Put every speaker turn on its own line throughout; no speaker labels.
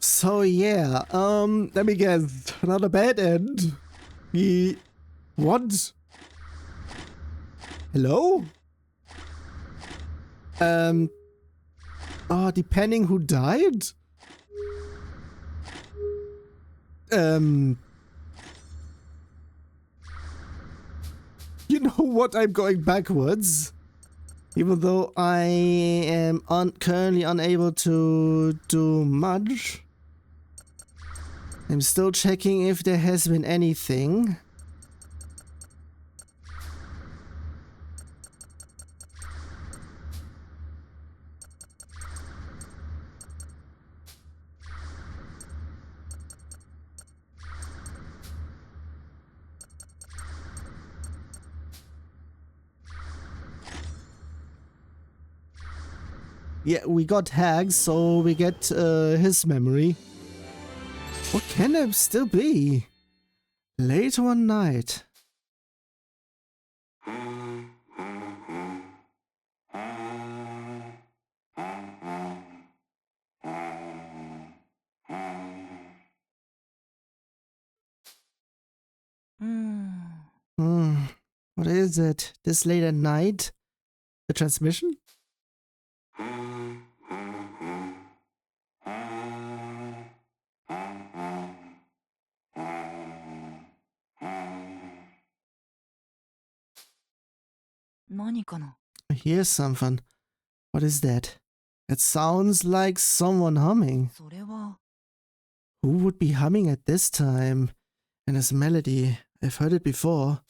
So yeah, let me guess. Not a bad end. What? Hello? Depending who died? You know what? I'm going backwards. Even though I am currently unable to do much. I'm still checking if there has been anything. Yeah, we got Hags, so we get his memory. What can it still be? Later one night. What is it? This late at night? The transmission? I hear something. What is that? It sounds like someone humming. Who would be humming at this time? And this melody, I've heard it before.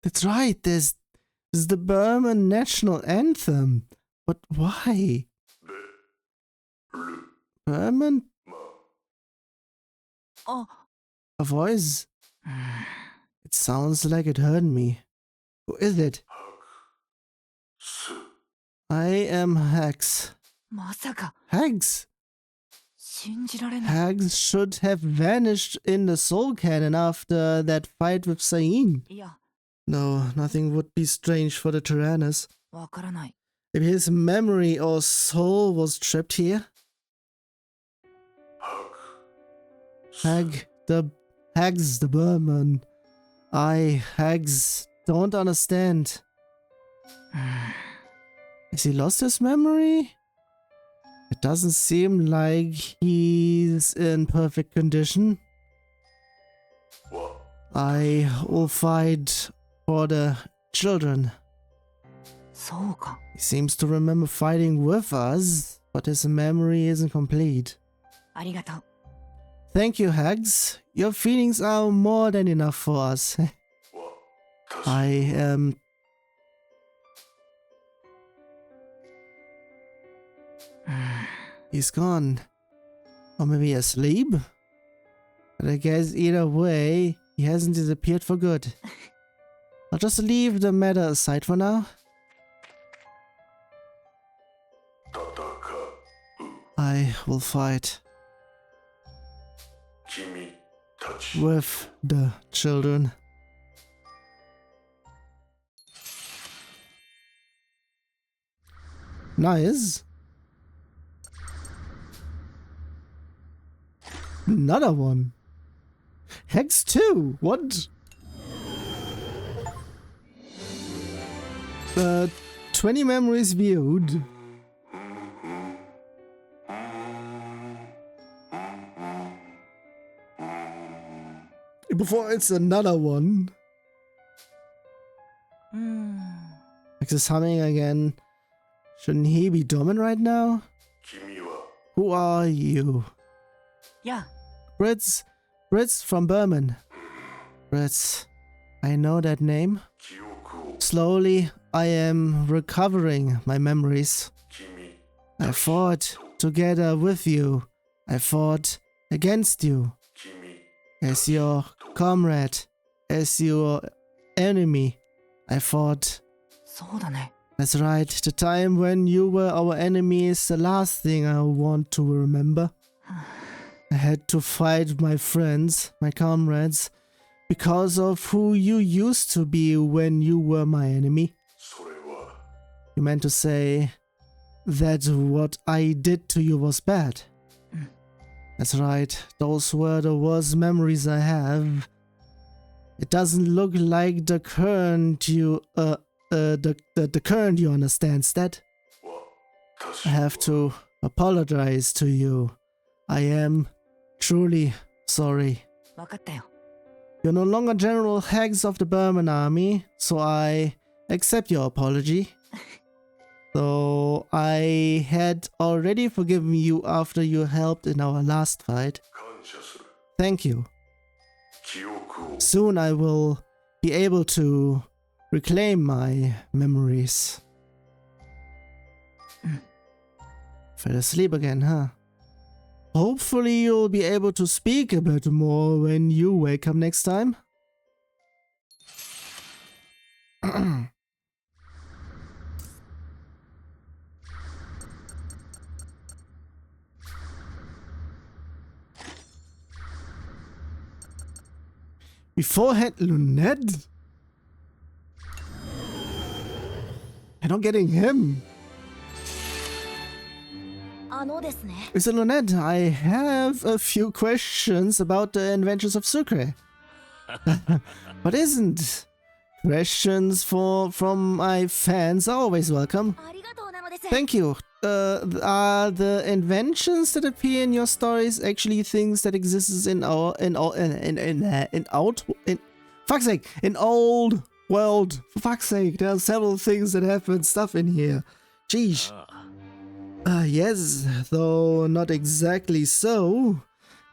That's right, this is the Burman national anthem. But why? Burman? A voice? It sounds like it heard me. Who is it? I am Hags. Hags? Hags should have vanished in the Soul Cannon after that fight with Sain. No, nothing would be strange for the Tyrannus. Maybe his memory or soul was trapped here? Hags the Burman. Hags don't understand. Has he lost his memory? It doesn't seem like he's in perfect condition. I will fight for the children. He seems to remember fighting with us, but his memory isn't complete. Thank you, Hags. Your feelings are more than enough for us. I am... He's gone. Or maybe asleep? But I guess either way, he hasn't disappeared for good. I'll just leave the matter aside for now. I will fight with the children. Nice. Another one. Hex 2. What? 20 memories viewed. Before it's another one. Hex is humming again. Shouldn't he be dormant right now? Who are you? Brits from Burman. Brits. I know that name. Slowly, I am recovering my memories. I fought together with you. I fought against you. As your comrade. As your enemy. I fought. That's right. The time when you were our enemy is the last thing I want to remember. I had to fight my friends, my comrades, because of who you used to be when you were my enemy. You meant to say that what I did to you was bad. That's right, those were the worst memories I have. It doesn't look like the current you understands that. I have to apologize to you. I am truly sorry. You're no longer General Hags of the Burman army, so I accept your apology. Though I had already forgiven you after you helped in our last fight. Thank you. Soon I will be able to reclaim my memories. Fell asleep again, huh? Hopefully you'll be able to speak a bit more when you wake up next time. Beforehand, Lunette? I'm not getting him. Mr. Lunette, I have a few questions about the inventions of Sucre. But isn't questions from my fans always welcome? Thank you. Are the inventions that appear in your stories actually things that exist in old world? For fuck's sake, there are several things that happen stuff in here. Jeez. Yes, though not exactly so.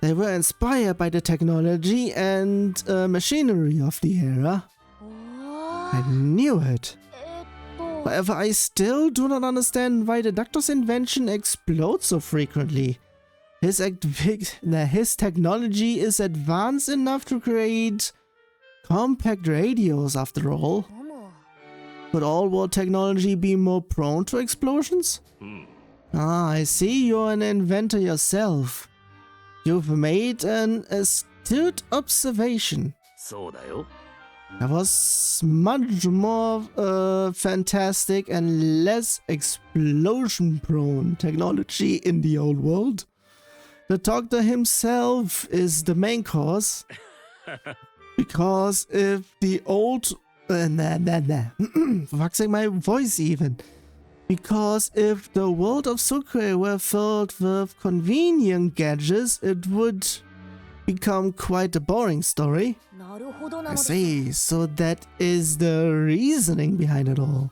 They were inspired by the technology and machinery of the era. I knew it. However, I still do not understand why the Doctor's invention explodes so frequently. His technology is advanced enough to create compact radios after all. Would all-world technology be more prone to explosions? Ah, I see you're an inventor yourself. You've made an astute observation. There was much more fantastic and less explosion-prone technology in the old world. The Doctor himself is the main cause. Because if the old... for fuck's sake, my voice even. Because if the world of Sucre were filled with convenient gadgets, it would become quite a boring story. I see, so that is the reasoning behind it all.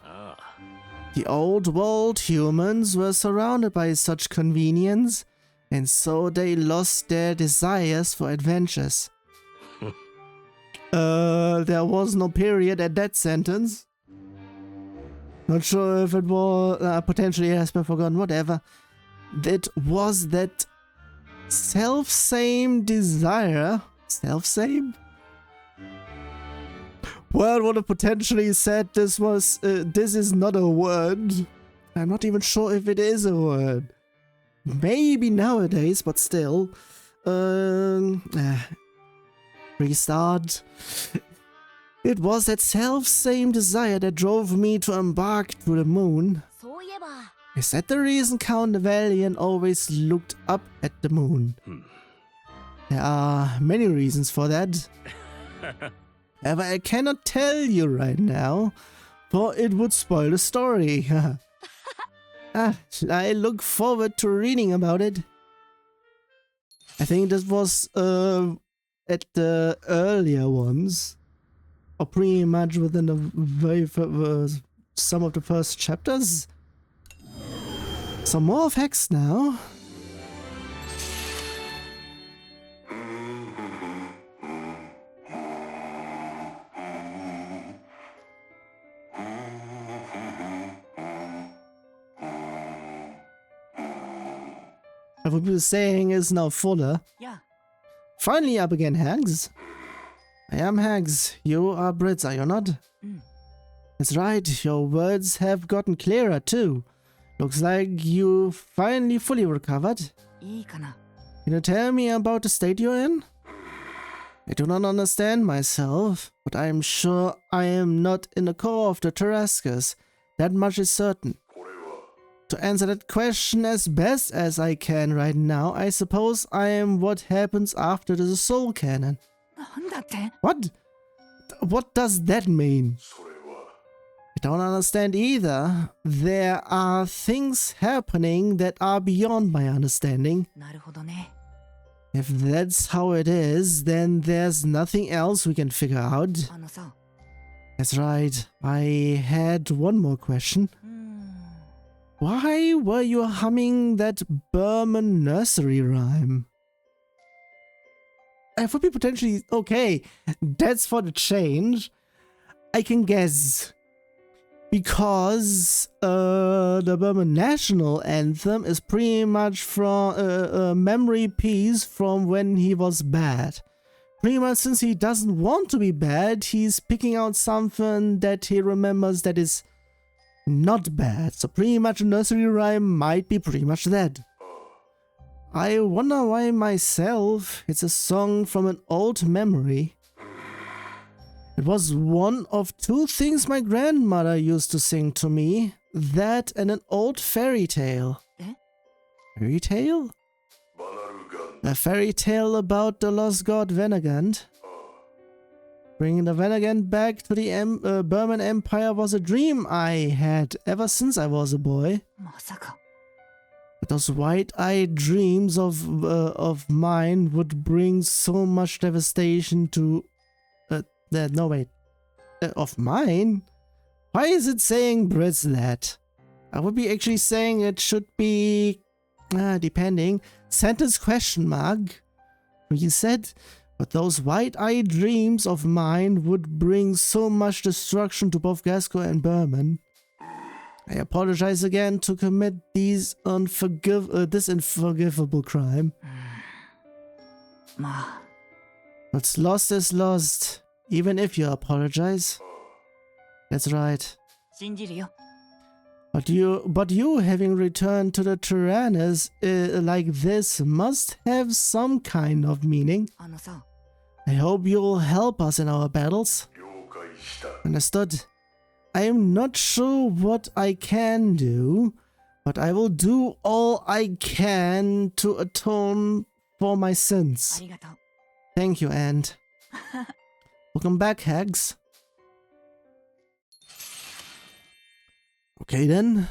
The old world humans were surrounded by such convenience, and so they lost their desires for adventures. There was no period at that sentence. Not sure if it was, potentially has been forgotten, whatever. It was that self-same desire. Self-same? Well, would have potentially said this is not a word. I'm not even sure if it is a word. Maybe nowadays, but still. Restart. It was that self-same desire that drove me to embark to the moon. Is that the reason Count Valiant always looked up at the moon? There are many reasons for that. However, I cannot tell you right now, for it would spoil the story. I look forward to reading about it. I think this was at the earlier ones, or pretty much within the very some of the first chapters. Some more of Hex now. What we were saying is now fuller.
Yeah.
Finally up again, Hags. I am Hags. You are Brits, are you not? That's right, your words have gotten clearer too. Looks like you finally fully recovered. You Can you tell me about the state you're in? I do not understand myself, but I am sure I am not in the core of the Tarascus. That much is certain. To answer that question as best as I can right now, I suppose I am what happens after the soul cannon. What? What does that mean? I don't understand either. There are things happening that are beyond my understanding. If that's how it is, then there's nothing else we can figure out. That's right. I had one more question. Why were you humming that Burman nursery rhyme? I would be potentially... Okay, that's for the change. I can guess. Because the Burman national anthem is pretty much from a memory piece from when he was bad. Pretty much since he doesn't want to be bad, he's picking out something that he remembers that is not bad. So pretty much a nursery rhyme might be pretty much that. I wonder why myself. It's a song from an old memory. It was one of two things my grandmother used to sing to me. That and an old fairy tale. Fairy tale? A fairy tale about the lost god Venagant. Bringing the Venagant back to the Burman Empire was a dream I had ever since I was a boy. But those wide-eyed dreams of mine would bring so much devastation to... no, wait. Of mine? Why is it saying Brits that? I would be actually saying it should be... depending. Sentence question mark. You said... But those wide-eyed dreams of mine would bring so much destruction to both Gasco and Burman. I apologize again to commit this unforgivable crime. What's lost is lost, even if you apologize. That's right. But you having returned to the Tyrannus like this must have some kind of meaning. I hope you'll help us in our battles. Understood. I am not sure what I can do, but I will do all I can to atone for my sins. Thank you, Ant. Welcome back, Hags. Okay then.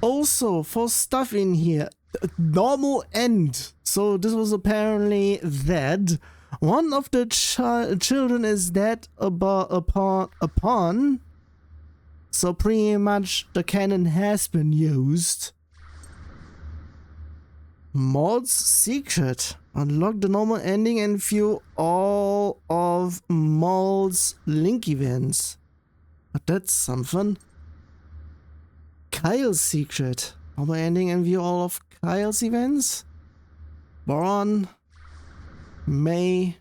Also, for stuff in here, normal end. So this was apparently that. One of the children is dead upon. So pretty much the cannon has been used. Maud's secret. Unlock the normal ending and view all of Maud's link events. But that's something. Kyle's secret. Normal ending and view all of Kyle's events. Boron. May.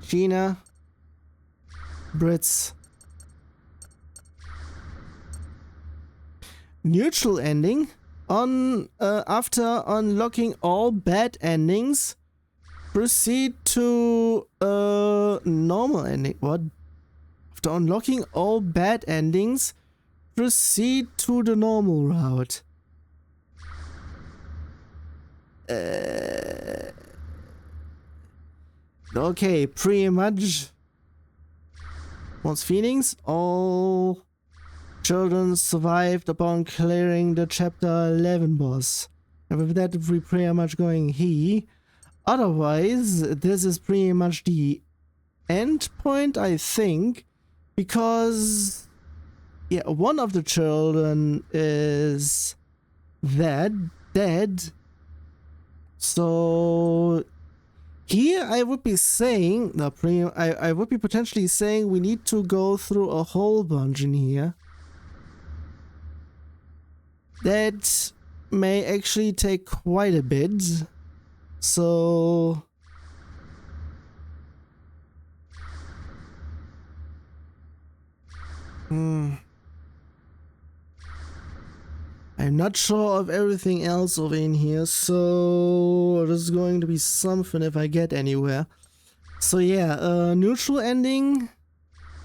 Gina. Brits. Neutral ending. After unlocking all bad endings, proceed to normal ending. What? After unlocking all bad endings, proceed to the normal route. Okay, pretty much. One's feelings. All children survived upon clearing the chapter 11 boss. And with that, we're pretty much going he. Otherwise, this is pretty much the end point, I think. Because, yeah, one of the children is dead. So here I would be saying, I would be potentially saying we need to go through a whole bunch in here. That may actually take quite a bit. So I I'm not sure of everything else over in here, so this is going to be something if I get anywhere. So yeah, neutral ending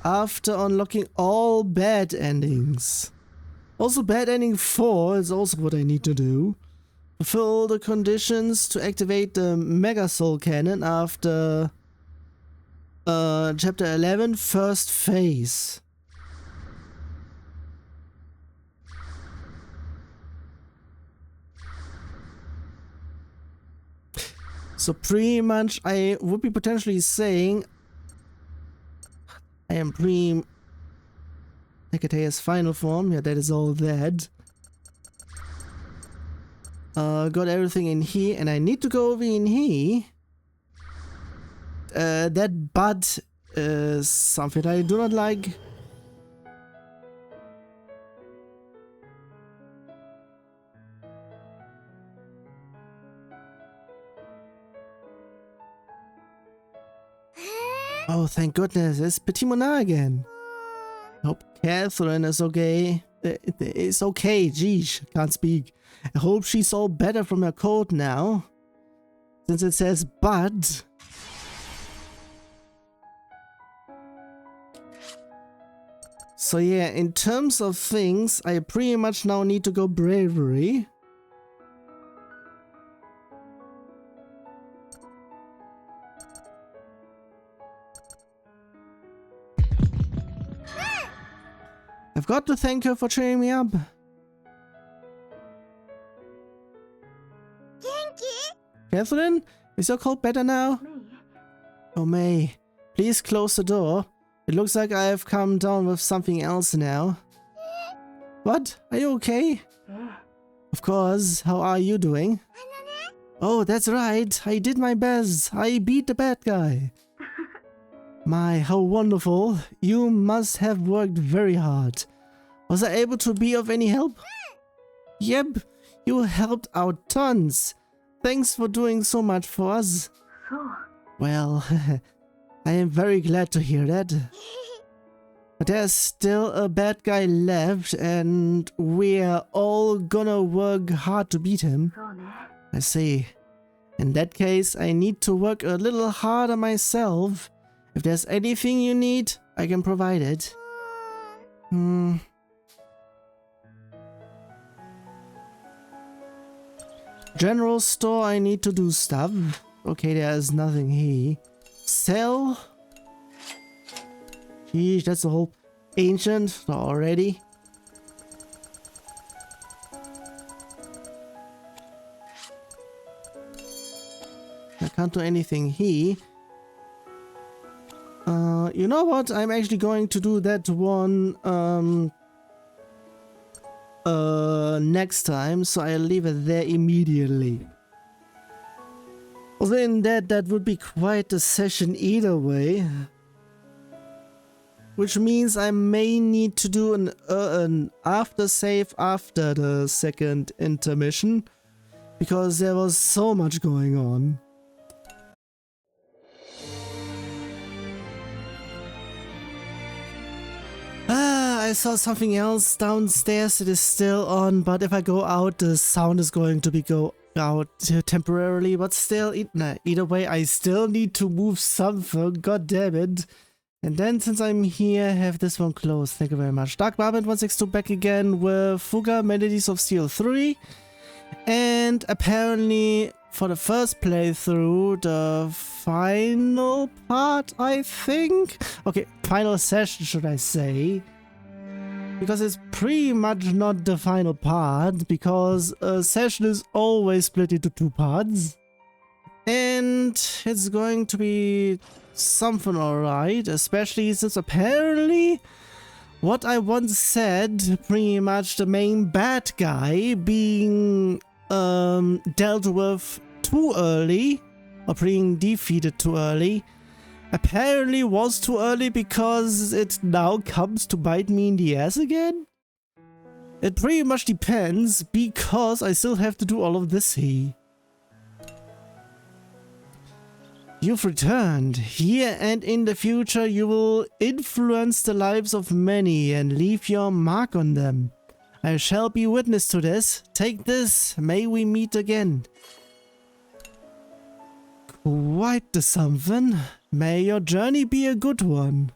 after unlocking all bad endings. Also bad ending 4 is also what I need to do. Fulfill the conditions to activate the Mega Soul Cannon after Chapter 11, first phase. So pretty much I would be potentially saying I am Hecatea's final form. Yeah, that is all that. Got everything in here, and I need to go over in here. That bud is something I do not like. Oh, thank goodness, it's Petit Mona again. Hope Catherine is okay. It's okay, geez, can't speak. I hope she's all better from her cold now. Since it says Bud. So yeah, in terms of things, I pretty much now need to go bravery. I've got to thank her for cheering me up. Catherine, is your cold better now? Oh, May, please close the door. It looks like I have come down with something else now. What? Are you okay? Of course. How are you doing? Oh, that's right. I did my best. I beat the bad guy. My, how wonderful. You must have worked very hard. Was I able to be of any help? Yep, you helped out tons. Thanks for doing so much for us. Well, I am very glad to hear that. But there's still a bad guy left, and we're all gonna work hard to beat him. I see. In that case, I need to work a little harder myself. If there's anything you need, I can provide it. General store, I need to do stuff. Okay, there's nothing here. Sell. Geez, that's a whole ancient already. I can't do anything here. You know what? I'm actually going to do that one next time, so I'll leave it there immediately. Although in that would be quite a session either way. Which means I may need to do an after save after the second intermission, because there was so much going on. I saw something else downstairs. It is still on, but if I go out, the sound is going to be go out temporarily. But still, either way, I still need to move something. God damn it! And then, since I'm here, have this one closed. Thank you very much. Dark Barbant 162 back again with Fuga, Melodies of Steel 3, and apparently for the first playthrough, the final part, I think. Okay, final session, should I say? Because it's pretty much not the final part, because a session is always split into 2 parts. And it's going to be something alright, especially since apparently what I once said, pretty much the main bad guy being dealt with too early, or being defeated too early, apparently was too early because it now comes to bite me in the ass again? It pretty much depends, because I still have to do all of this here. You've returned. Here and in the future you will influence the lives of many and leave your mark on them. I shall be witness to this. Take this. May we meet again. Quite the something. May your journey be a good one.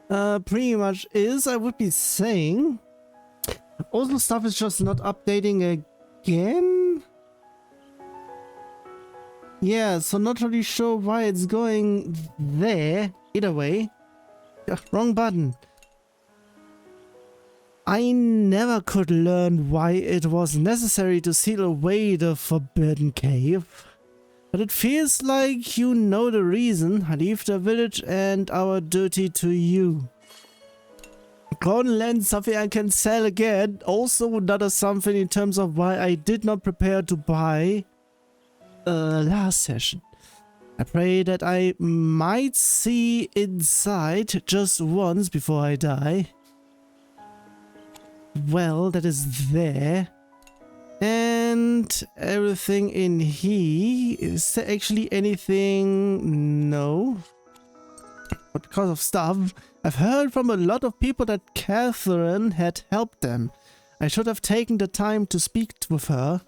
Pretty much is, I would be saying. Also, stuff is just not updating again. Yeah, so not really sure why it's going there. Either way. Wrong button. I never could learn why it was necessary to seal away the forbidden cave. But it feels like you know the reason. I leave the village and our duty to you. Golden lens, something I can sell again. Also another something in terms of why I did not prepare to buy last session. I pray that I might see inside just once before I die. Well, that is there. And everything in here. Is there actually anything? No. But because of stuff, I've heard from a lot of people that Catherine had helped them. I should have taken the time to speak with her.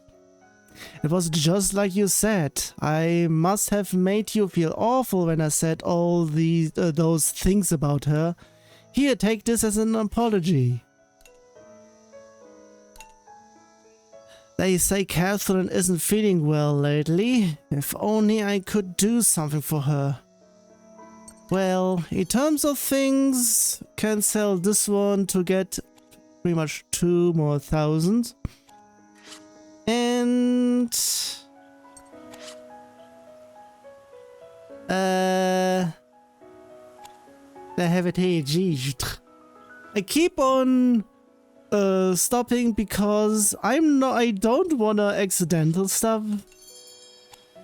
It was just like you said. I must have made you feel awful when I said all those things about her. Here, take this as an apology. They say Catherine isn't feeling well lately. If only I could do something for her. Well, in terms of things, can sell this one to get pretty much 2 more thousand. And I have it here. Gee, I keep on stopping because I don't wanna accidental stuff.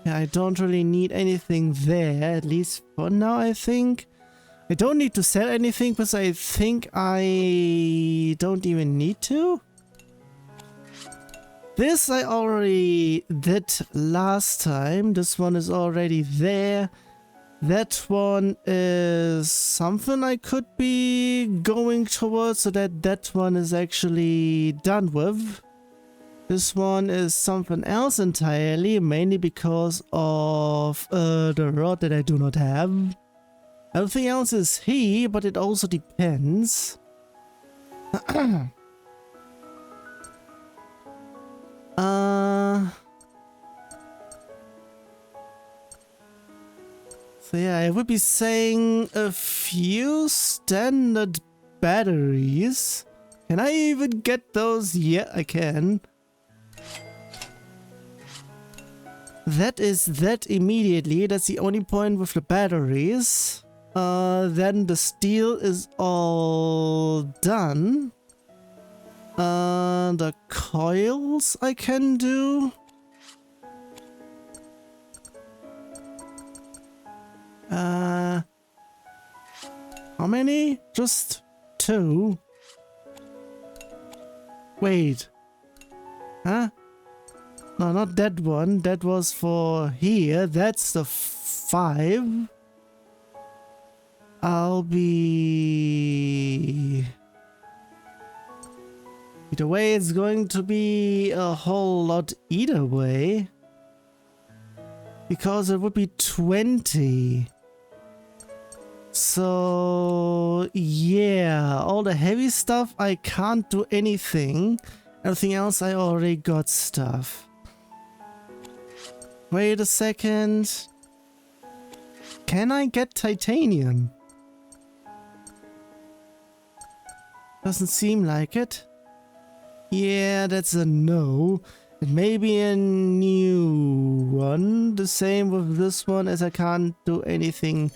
Yeah, I don't really need anything there, at least for now. I think I don't need to sell anything because I think I don't even need to. This I already did last time. This one is already there. That one is something I could be going towards so that that one is actually done with. This one is something else entirely, mainly because of the rod that I do not have. Everything else is here, but it also depends. So yeah, I would be saying a few standard batteries. Can I even get those? Yeah, I can. That is that immediately. That's the only point with the batteries. Then the steel is all done. The coils I can do. How many? Just 2. Wait. Huh? No, not that one. That was for here. That's the 5. I'll be... Either way, it's going to be a whole lot either way. Because it would be 20. So, yeah, all the heavy stuff, I can't do anything. Everything else, I already got stuff. Wait a second. Can I get titanium? Doesn't seem like it. Yeah, that's a no. It may be a new one. The same with this one, as I can't do anything.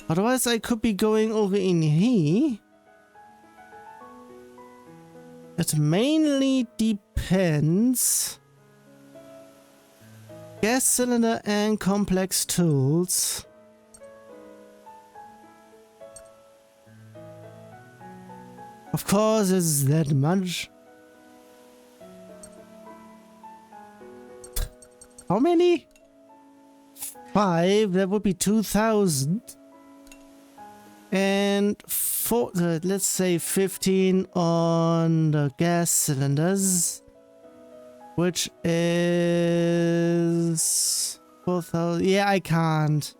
Otherwise, I could be going over in here. It mainly depends. Gas cylinder and complex tools. Of course, it's that much. How many? 5, that would be 2,000. And let's say 15 on the gas cylinders, which is 4,000. Yeah, I can't.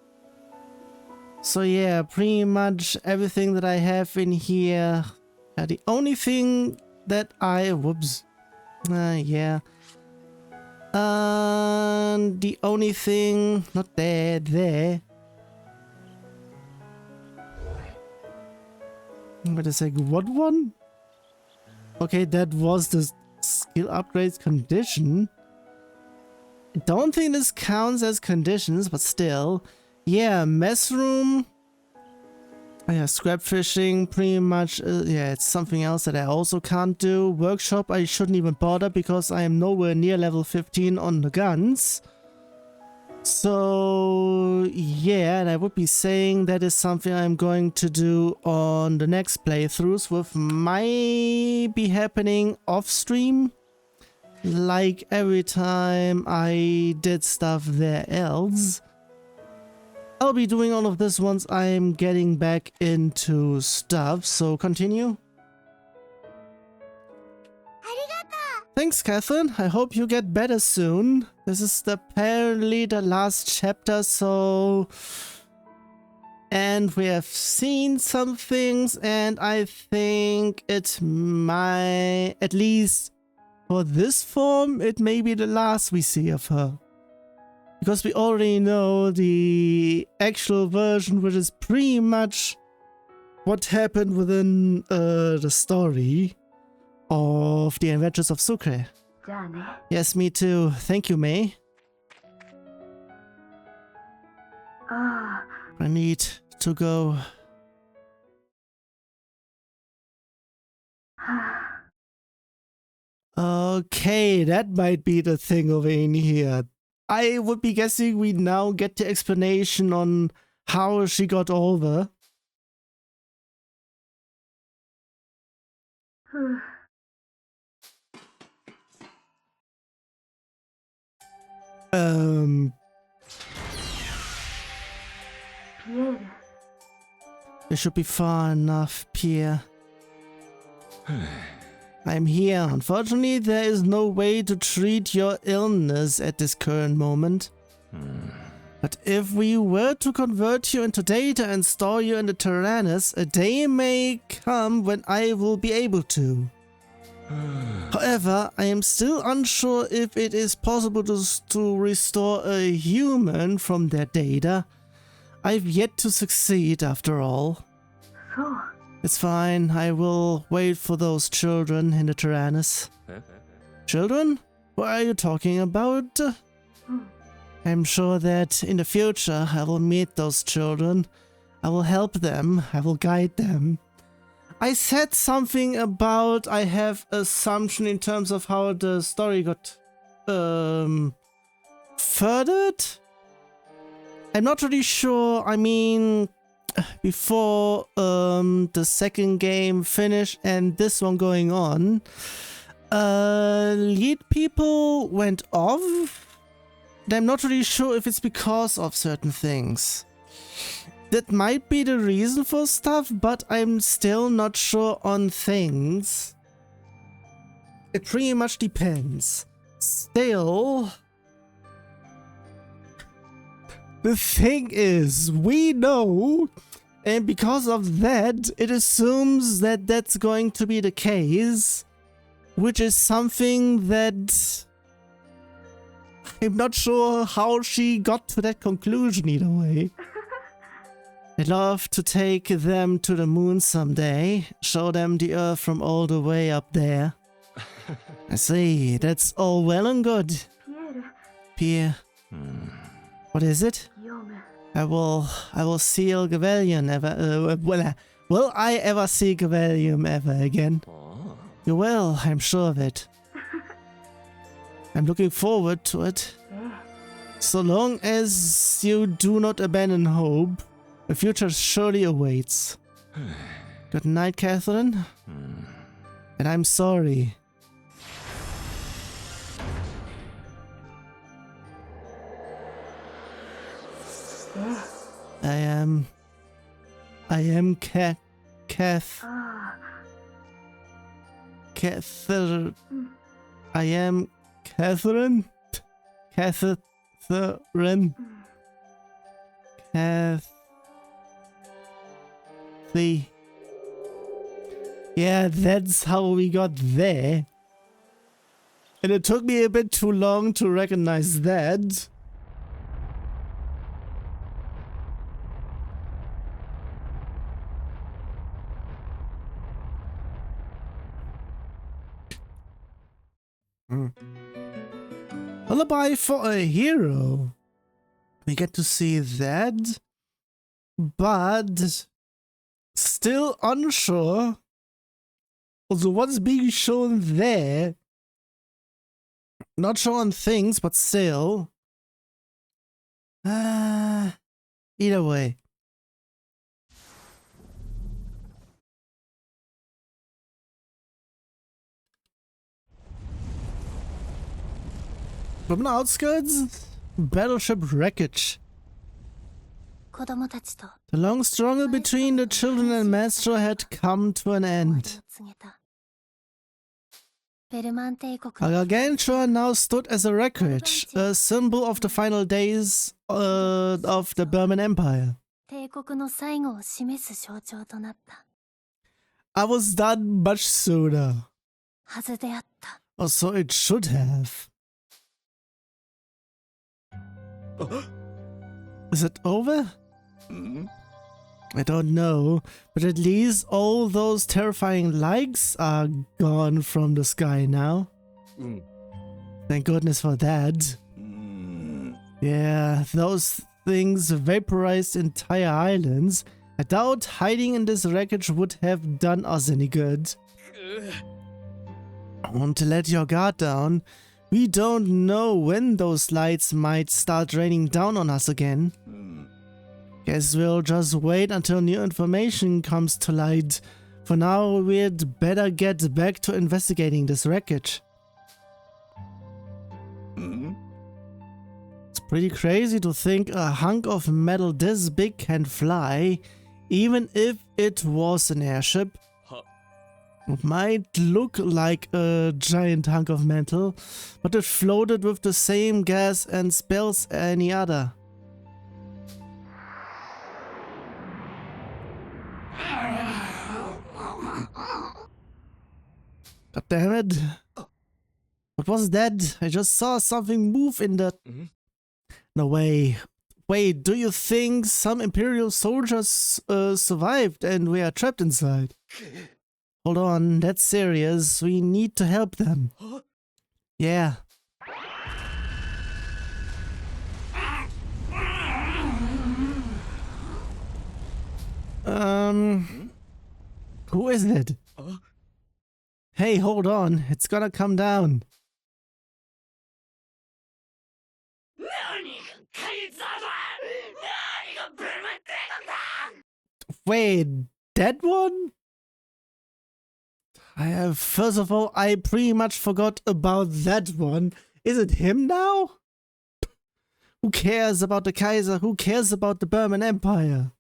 So yeah, pretty much everything that I have in here. The only thing that whoops. Yeah. The only thing, not there. Wait a sec, what one? Okay, that was the skill upgrades condition. I don't think this counts as conditions, but still. Yeah, mess room. Yeah, scrap fishing, pretty much. Yeah, it's something else that I also can't do. Workshop, I shouldn't even bother because I am nowhere near level 15 on the guns. So, yeah, and I would be saying that is something I'm going to do on the next playthroughs, with might be happening off stream. Like every time I did stuff there else. I'll be doing all of this once I'm getting back into stuff, so continue. Thanks, Catherine. I hope you get better soon. This is apparently the last chapter, so... And we have seen some things, and I think it might, at least for this form, it may be the last we see of her. Because we already know the actual version, which is pretty much what happened within the story of the Adventures of Sucre. Yes, me too. Thank you, May. I need to go. Okay, that might be the thing over in here. I would be guessing we now get the explanation on how she got over. It should be far enough, Pierre. I'm here. Unfortunately, there is no way to treat your illness at this current moment. But if we were to convert you into data and store you in the Tyrannus, a day may come when I will be able to. However, I am still unsure if it is possible to restore a human from their data. I've yet to succeed, after all. It's fine, I will wait for those children in the Tyrannus. Children? What are you talking about? I'm sure that in the future I will meet those children. I will help them, I will guide them. I said something about I have assumption in terms of how the story got furthered? I'm not really sure. I mean, before the second game finished and this one going on, lead people went off. And I'm not really sure if it's because of certain things. That might be the reason for stuff, but I'm still not sure on things. It pretty much depends. Still, the thing is, we know, and because of that, it assumes that that's going to be the case, which is something that I'm not sure how she got to that conclusion either way. I'd love to take them to the moon someday, show them the Earth from all the way up there. I see, that's all well and good. Pierre. What is it? I will see Gavelion ever, will I ever see Gavelion ever again? You will, I'm sure of it. I'm looking forward to it. So long as you do not abandon hope, the future surely awaits. Good night, Catherine. And I'm sorry. I am Catherine. I am Catherine. Catherine. Kathy. Yeah, that's how we got there. And it took me a bit too long to recognize that. Lullaby for a hero. We get to see that, but still unsure. Also, what's being shown there? Not showing things, but still. Either way. From the outskirts, battleship wreckage. The long struggle between the children and Maestro had come to an end. Gargantua now stood as a wreckage, a symbol of the final days of the Burman Empire. I was done much sooner. Or so it should have. Is it over? I don't know, but at least all those terrifying lights are gone from the sky now. Thank goodness for that. Yeah, those things vaporized entire islands. I doubt hiding in this wreckage would have done us any good. I want to let your guard down. We don't know when those lights might start raining down on us again. Guess we'll just wait until new information comes to light. For now, we'd better get back to investigating this wreckage. It's pretty crazy to think a hunk of metal this big can fly, even if it was an airship. It might look like a giant hunk of metal, but it floated with the same gas and spells any other. God damn it. What was that? I just saw something move in the... No way. Wait, do you think some Imperial soldiers survived and we are trapped inside? Hold on, that's serious. We need to help them. Yeah. Who is it? Hey, hold on. It's gonna come down. Wait, that one? First of all, I pretty much forgot about that one. Is it him now? Who cares about the Kaiser? Who cares about the Burman Empire?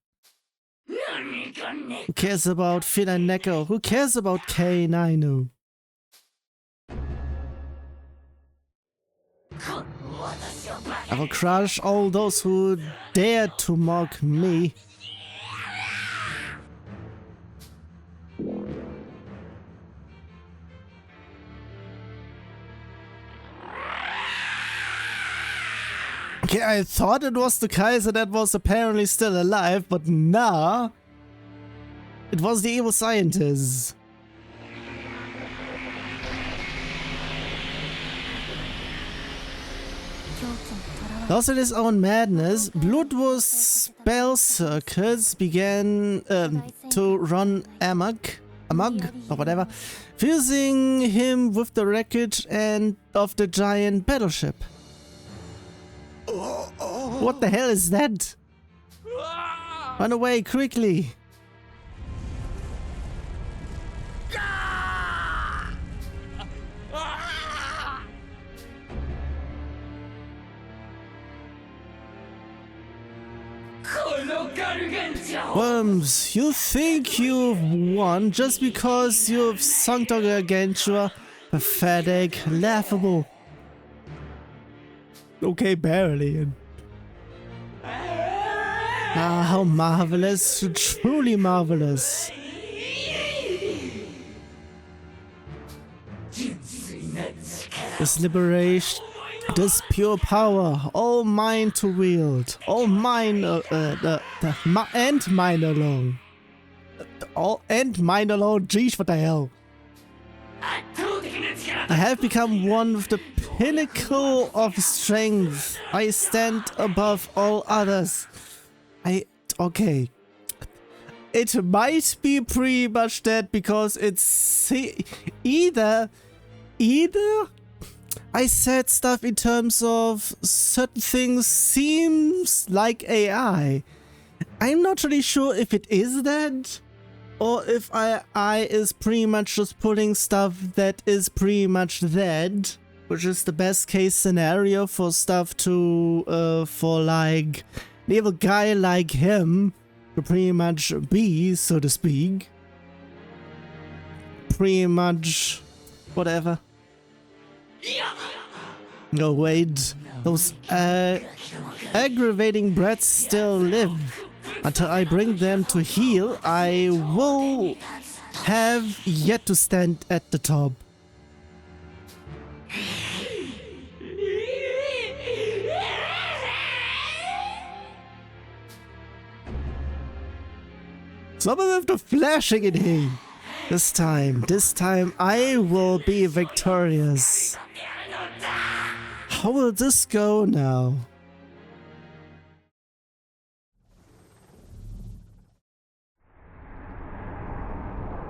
Who cares about Phil and Neko? Who cares about K9? I will crush all those who dare to mock me. Okay, I thought it was the Kaiser that was apparently still alive, but nah. It was the evil scientist. Lost in his own madness, Bloodwood's spell circuits began to run amok, or whatever, fusing him with the wreckage and of the giant battleship. What the hell is that? Run away quickly! Worms, you think you've won just because you've sunk to Gargantua? Pathetic, laughable. Okay, barely. Ah, how marvelous, truly marvelous. This liberation, this pure power, all mine to wield, all mine, and mine alone. All and mine alone, jeez, what the hell. I have become one of the pinnacle of strength. I stand above all others. Okay. It might be pretty much that because it's either I said stuff in terms of certain things seems like AI. I'm not really sure if it is that or if I is pretty much just pulling stuff that is pretty much that, which is the best case scenario for stuff to for like leave a guy like him to pretty much be, so to speak, pretty much whatever. No, wait, those aggravating brats still live. Until I bring them to heal, I will have yet to stand at the top. Some of the flashing in here. This time I will be victorious. How will this go now?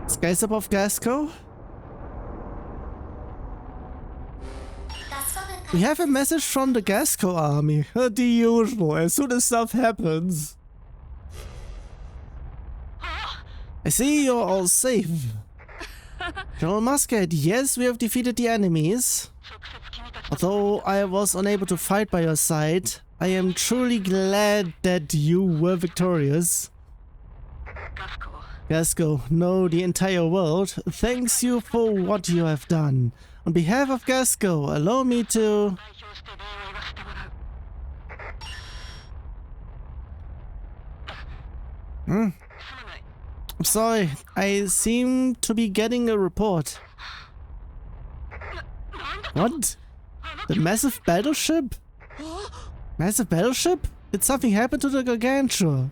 Skies above Gasco? We have a message from the Gasco army. The usual, as soon as stuff happens. I see you're all safe. General Muscat, yes, we have defeated the enemies. Although I was unable to fight by your side, I am truly glad that you were victorious. Gasco, no, the entire world thanks you for what you have done. On behalf of Gasco, allow me to... I'm sorry, I seem to be getting a report. What? The massive battleship? Massive battleship? Did something happen to the Gargantua?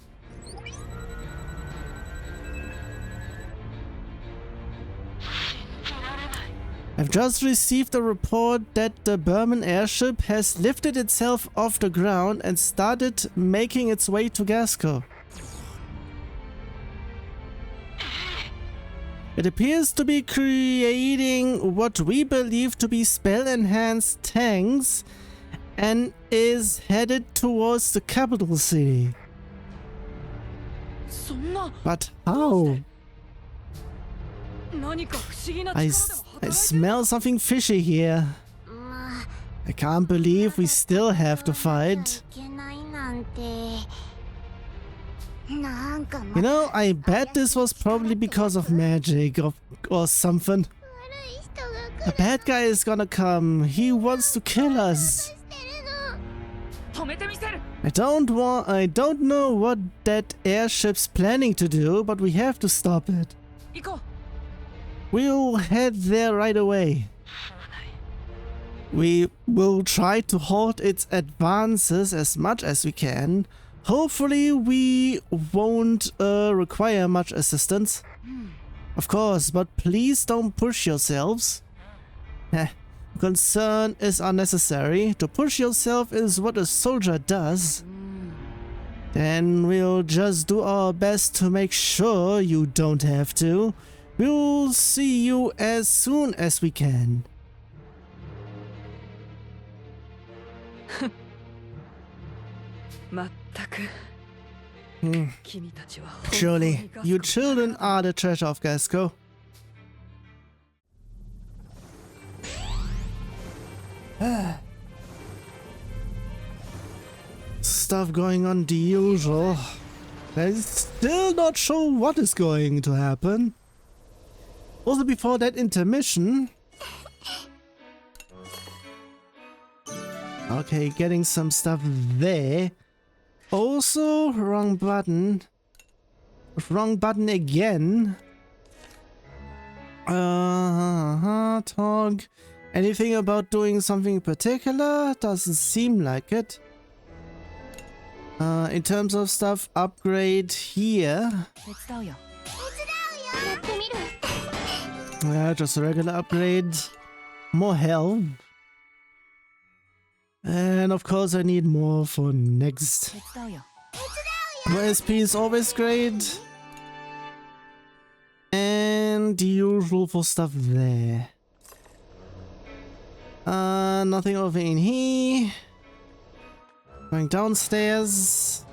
I've just received a report that the Berman airship has lifted itself off the ground and started making its way to Gasco. It appears to be creating what we believe to be spell-enhanced tanks and is headed towards the capital city. But how? I smell something fishy here. I can't believe we still have to fight. You know, I bet this was probably because of magic or something. A bad guy is gonna come. He wants to kill us. I don't know what that airship's planning to do, but we have to stop it. We'll head there right away. We will try to halt its advances as much as we can. Hopefully we won't require much assistance. Of course, but please don't push yourselves. Concern is unnecessary. To push yourself is what a soldier does. Then we'll just do our best to make sure you don't have to. We'll see you as soon as we can. Surely, you children are the treasure of Gasco. Stuff going on the usual. I'm still not sure what is going to happen. Also before that intermission. Okay, getting some stuff there. Also, wrong button. Wrong button again. Talk. Anything about doing something particular? Doesn't seem like it. In terms of stuff, upgrade here. Yeah, just a regular upgrade. More health. And of course I need more for next. More SP is always great. And the usual for stuff there. Nothing over in here. Going downstairs.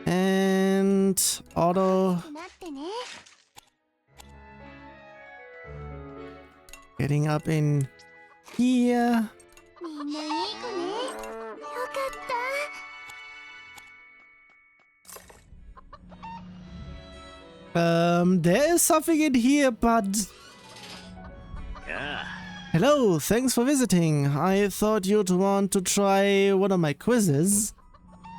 And auto. Getting up in here. There is something in here, but... Hello, thanks for visiting. I thought you'd want to try one of my quizzes.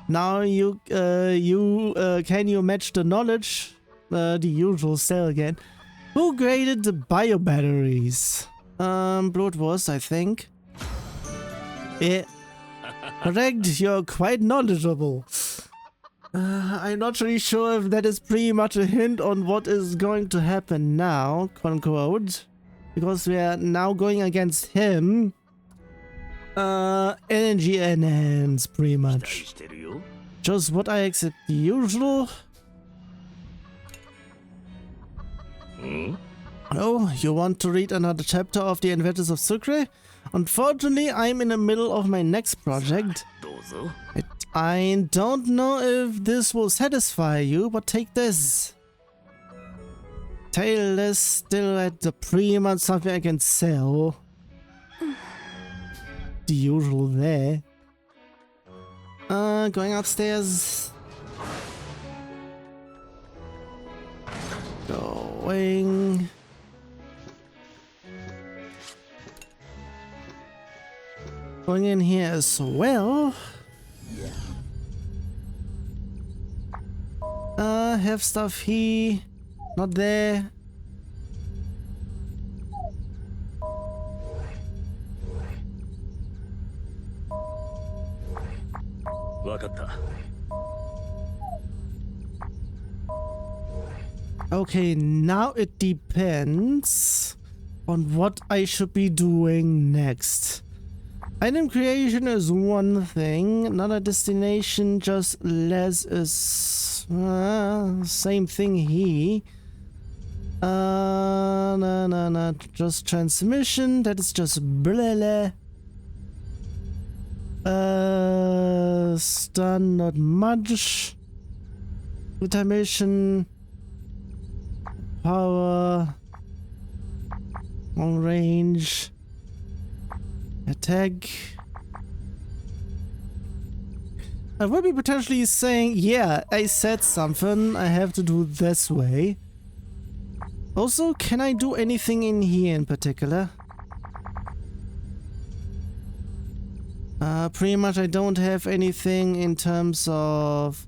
Now can you match the knowledge? The usual cell again. Who graded the biobatteries? Blood was, I think. Yeah. Correct, you're quite knowledgeable. I'm not really sure if that is pretty much a hint on what is going to happen now, quote unquote. Because we are now going against him. Energy enhance, pretty much. Just what I accept the usual. Oh, you want to read another chapter of the Adventures of Sucre? Unfortunately, I'm in the middle of my next project. I don't know if this will satisfy you, but take this. Tail is still at the pretty much something I can sell. The usual there. Going upstairs. Going. Going in here as well. Have stuff here. Not there. Okay, now it depends on what I should be doing next. Item creation is one thing, another destination just less is same thing here. No, just transmission, that is just blah. Stun, not much. Intermission. Power. Long range. Attack. I will be potentially saying, yeah, I said something, I have to do this way. Also, can I do anything in here in particular? Pretty much I don't have anything in terms of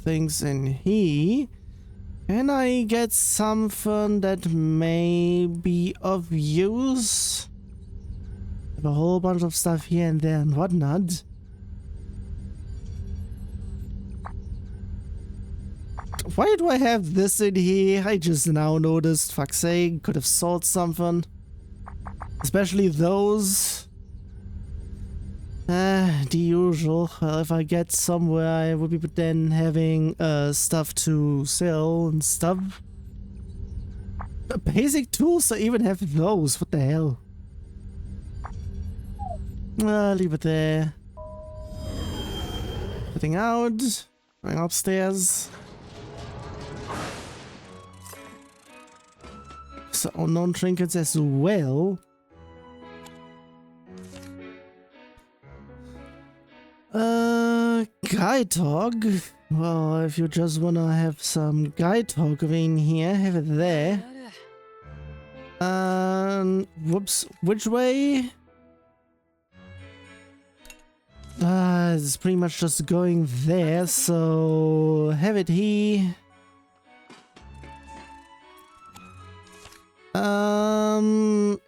things in here. Can I get something that may be of use? I have a whole bunch of stuff here and there and whatnot. Why do I have this in here? I just now noticed. Fuck's sake, could have sold something. Especially those. The usual. Well, if I get somewhere, I would be then having stuff to sell and stuff. Basic tools, I even have those. What the hell? Leave it there. Putting out. Going upstairs. So unknown trinkets as well. guy talk. Well, if you just wanna have some guy talk in here, have it there. Whoops, which way? It's pretty much just going there, so have it here.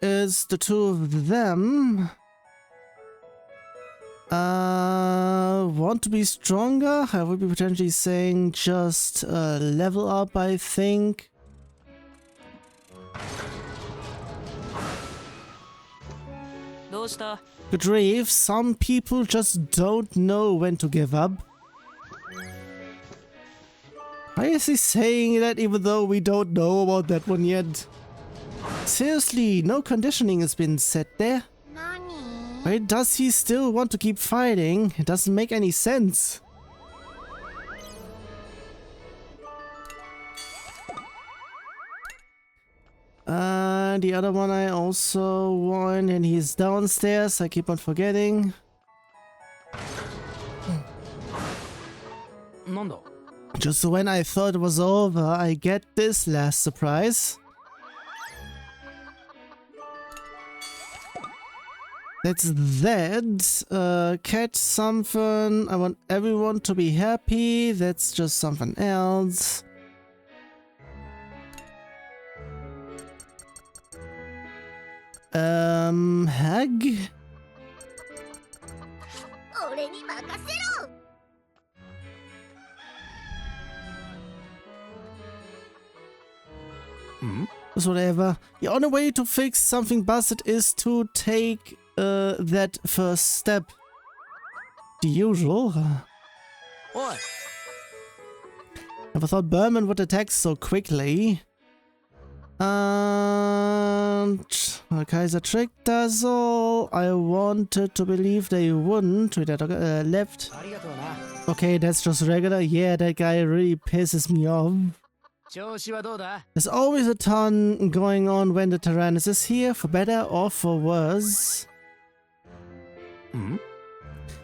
It's the two of them. Want to be stronger? I would be potentially saying just level up, I think. Good grief, some people just don't know when to give up. Why is he saying that even though we don't know about that one yet? Seriously, no conditioning has been set there. Why does he still want to keep fighting? It doesn't make any sense. The other one I also want, and he's downstairs. I keep on forgetting. Just when I thought it was over, I get this last surprise. That's that. Catch something. I want everyone to be happy. That's just something else. Hag? Just whatever. The only way to fix something busted is to take that first step. The usual. Never thought Berman would attack so quickly. And Kaiser tricked us all. I wanted to believe they wouldn't. Wait, that left. Okay, that's just regular. Yeah, that guy really pisses me off. There's always a ton going on when the Tyrannus is here, for better or for worse.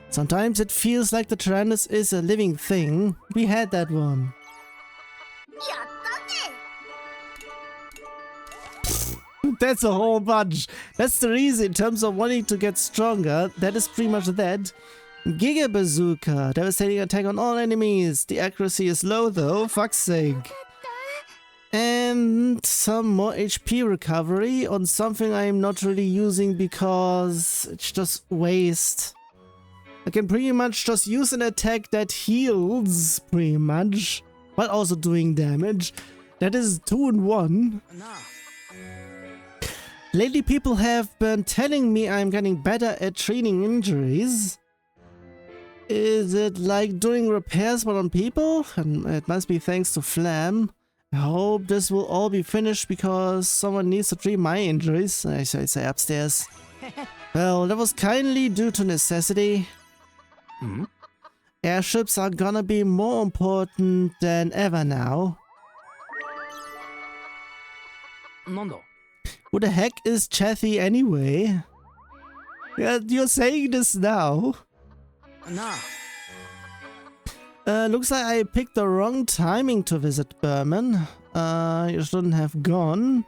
Sometimes it feels like the Tyrannus is a living thing. We had that one. That's a whole bunch. That's the reason in terms of wanting to get stronger. That is pretty much that. Giga Bazooka. Devastating attack on all enemies. The accuracy is low though. Fuck's sake. And some more HP recovery on something I'm not really using because it's just waste. I can pretty much just use an attack that heals, pretty much, while also doing damage. That is 2 in 1. Lately people have been telling me I'm getting better at treating injuries. Is it like doing repairs but on people? And it must be thanks to Flam. I hope this will all be finished because someone needs to treat my injuries. I should say upstairs. Well, that was kindly due to necessity. Airships are gonna be more important than ever now. Who the heck is Chathy anyway? Yeah, you're saying this now. Looks like I picked the wrong timing to visit Berman. You shouldn't have gone.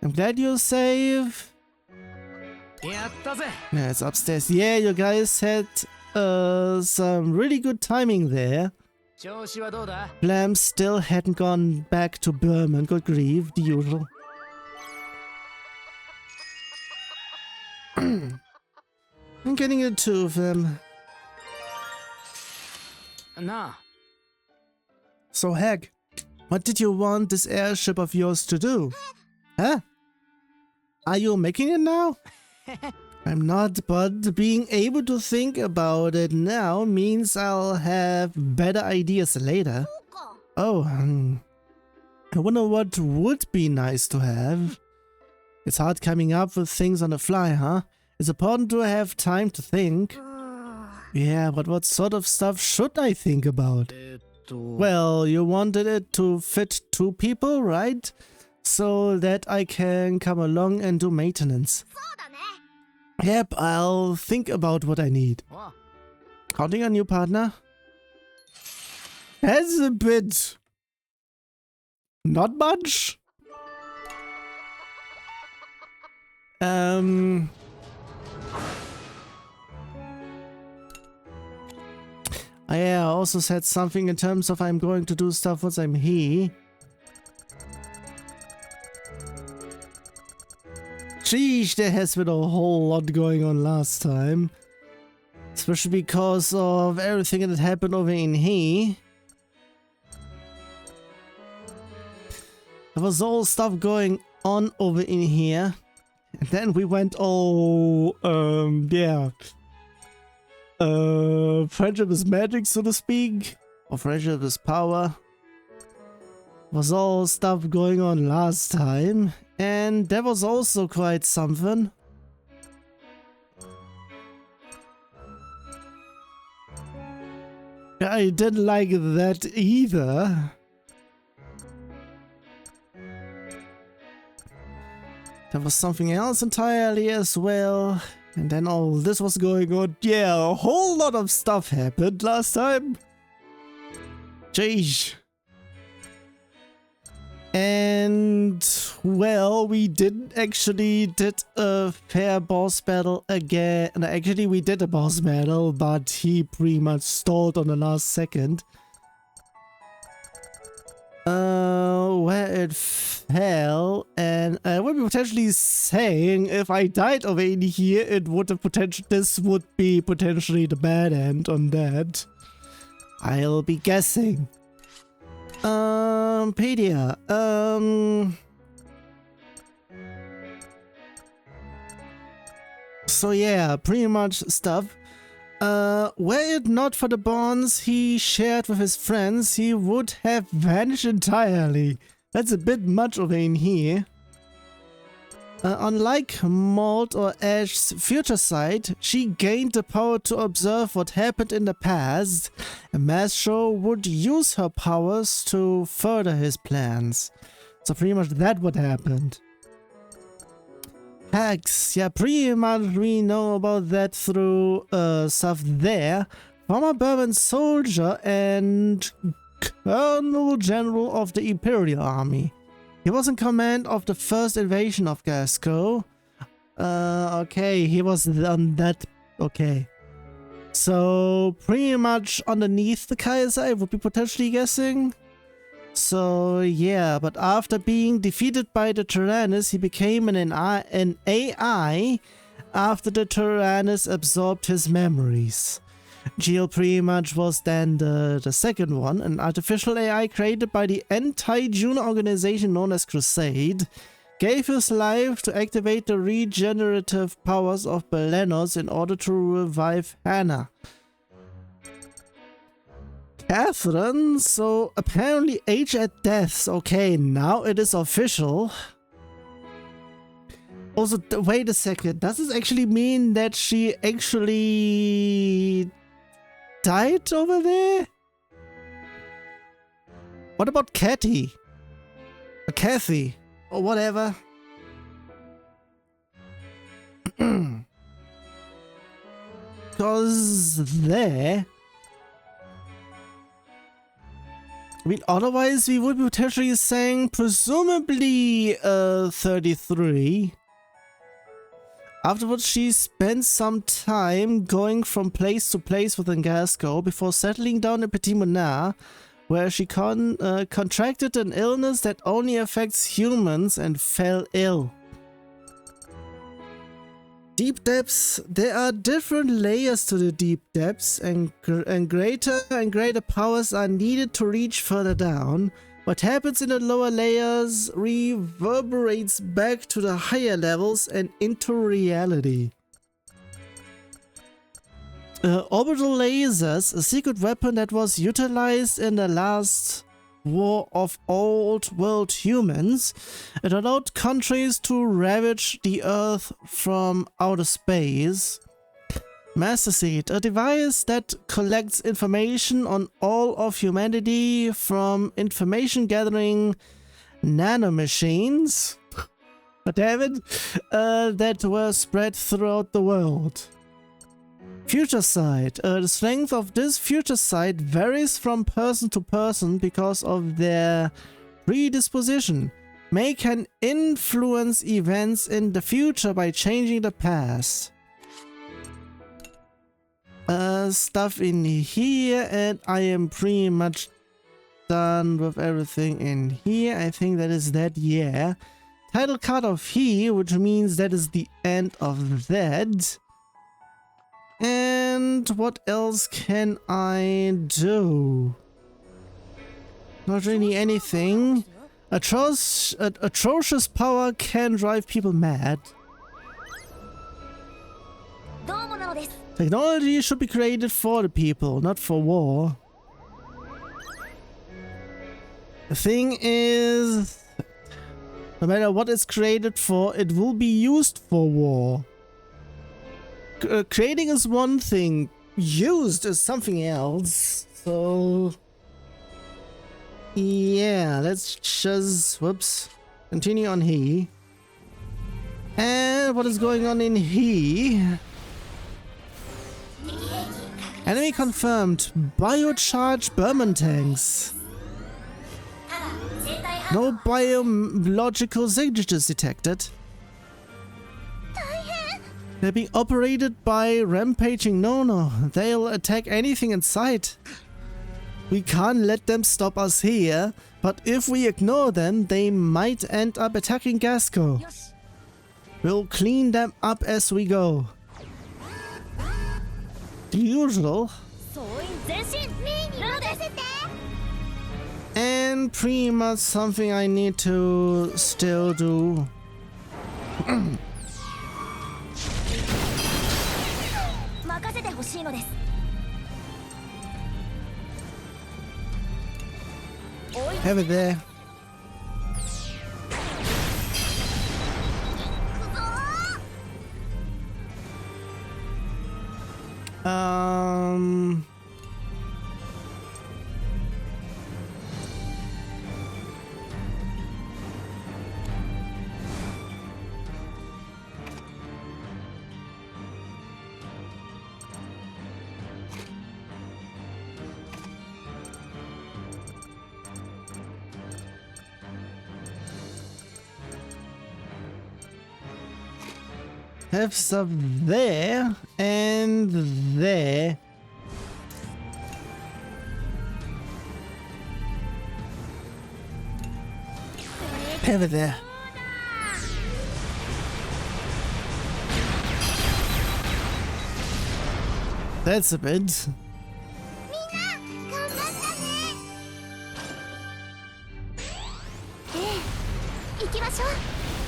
I'm glad you're safe. Yeah, it's upstairs. Yeah, you guys had some really good timing there. Blam still hadn't gone back to Berman. Good grief, the usual. I'm getting the 2 of them. So Hag, what did you want this airship of yours to do? Huh? Are you making it now? I'm not, but being able to think about it now means I'll have better ideas later. Oh, I wonder what would be nice to have. It's hard coming up with things on the fly, huh? It's important to have time to think. Yeah, but what sort of stuff should I think about? Well, you wanted it to fit 2 people, right? So that I can come along and do maintenance. Yep, I'll think about what I need. Counting on you, partner. That's a bit... not much? Yeah, I also said something in terms of I'm going to do stuff once I'm here. Sheesh, there has been a whole lot going on last time. Especially because of everything that happened over in here. There was all stuff going on over in here. And then we went all, yeah. Friendship is magic, so to speak. Or friendship is power. Was all stuff going on last time. And that was also quite something. I didn't like that either. There was something else entirely as well. And then all this was going on. Yeah, a whole lot of stuff happened last time. Jeez. And, well, we didn't actually did a fair boss battle again. And actually, we did a boss battle, but he pretty much stalled on the last second. Where it fell, and I would be potentially saying if I died over in here, it would have this would be potentially the bad end on that. I'll be guessing. Pedia, so yeah, pretty much stuff. Were it not for the bonds he shared with his friends, he would have vanished entirely. That's a bit much over in here. Unlike Mold or Ash's future sight, she gained the power to observe what happened in the past. And Maestro would use her powers to further his plans. So pretty much that what happened. Hacks, yeah, pretty much we know about that through stuff there. Former Bourbon soldier and Colonel General of the Imperial Army. He was in command of the first invasion of Gasco. Okay, he was on that. Okay. So, pretty much underneath the Kaiser, I would be potentially guessing. So, yeah, but after being defeated by the Tyrannus, he became an AI after the Tyrannus absorbed his memories. Geo pretty much was then the second one, an artificial AI created by the anti-June organization known as Crusade, gave his life to activate the regenerative powers of Belenos in order to revive Hannah. Catherine, so apparently age at death. Okay, now it is official. Also, wait a second, does this actually mean that she actually died over there? What about Cathy? Or Kathy? Or whatever? Because there... I mean, otherwise we would be potentially saying presumably 33. Afterwards, she spent some time going from place to place within Gasco before settling down in Petit Monar, where she contracted an illness that only affects humans and fell ill. Deep depths. There are different layers to the deep depths, and greater powers are needed to reach further down. What happens in the lower layers reverberates back to the higher levels and into reality. Orbital lasers, a secret weapon that was utilized in the last war of old world humans. It allowed countries to ravage the Earth from outer space. Master Seed, a device that collects information on all of humanity from information gathering nanomachines, damn it, that were spread throughout the world. Future sight. The strength of this future sight varies from person to person because of their predisposition. May can influence events in the future by changing the past. Stuff in here, and I am pretty much done with everything in here. I think that is that, yeah. Title card of here, which means that is the end of that. And what else can I do? Not really anything. Atrocious power can drive people mad. Technology should be created for the people, not for war. The thing is, no matter what it's created for, it will be used for war. Creating is one thing, used is something else. So yeah, let's just, whoops, continue on here. And what is going on in here? Enemy confirmed. Biocharged Berman tanks. No biological signatures detected. They're being operated by rampaging no. They'll attack anything in sight. We can't let them stop us here, but if we ignore them, they might end up attacking Gasco. We'll clean them up as we go. The usual. And pretty much something I need to still do. Have it there. Have some there and there. Have it there. That's a bit.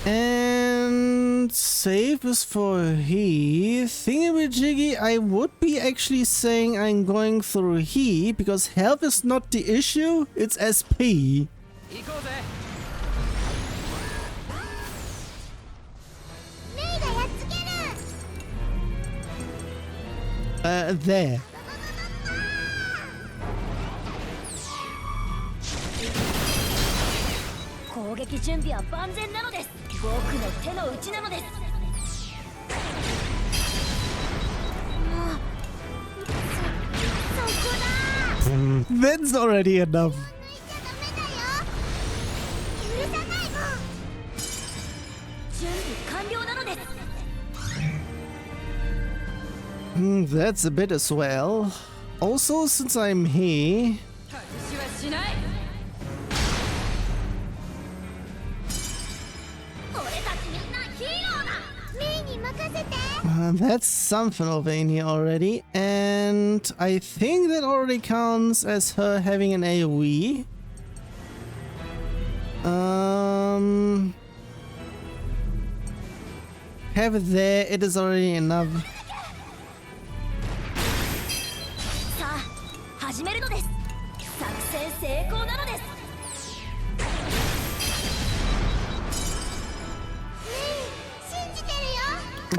And save is for he. Thingamajiggy, I would be actually saying I'm going through he because health is not the issue, it's SP. There. That's already enough. That's a bit as well. Also, since I'm here, that's something over in here already, and I think that already counts as her having an AoE. Have it there, it is already enough.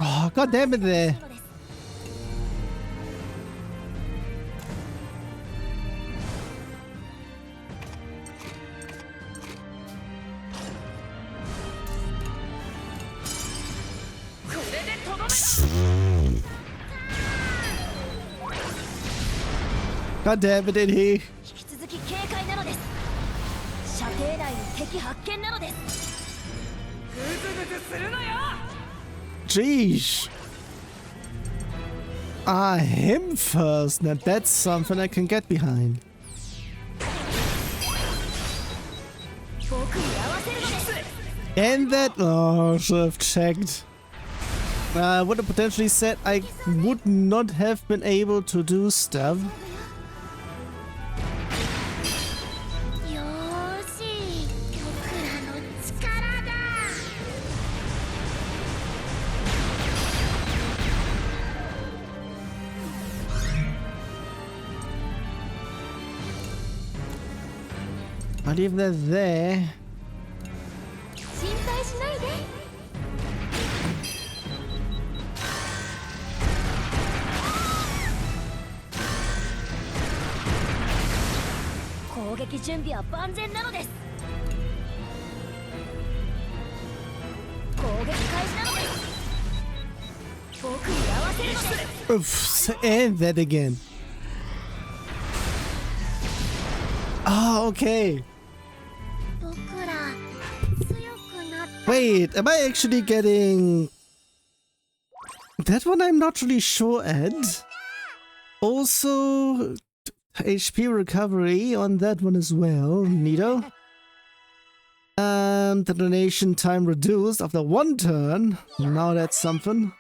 Oh, god damn it there. God damn it, did he?
引き続き警戒なのです。射程内に敵発見なのです。グズグズするなよ。
Jeez. Ah, him first. Now that's something I can get behind.
僕に合わせるのです。
And that... Oh, should have checked. I would have potentially said I would not have been able to do stuff.
よーし、僕らの力だ。
I'll leave that there.
心配しないで。攻撃準備は万全なのです。攻撃開始なのです。僕に合わせるのです。
Oof, and that again. Ah, okay.
僕ら強くなった。
Wait, am I actually getting... That one I'm not really sure at. Also, HP recovery on that one as well, neato. Detonation time reduced after one turn. Now that's something.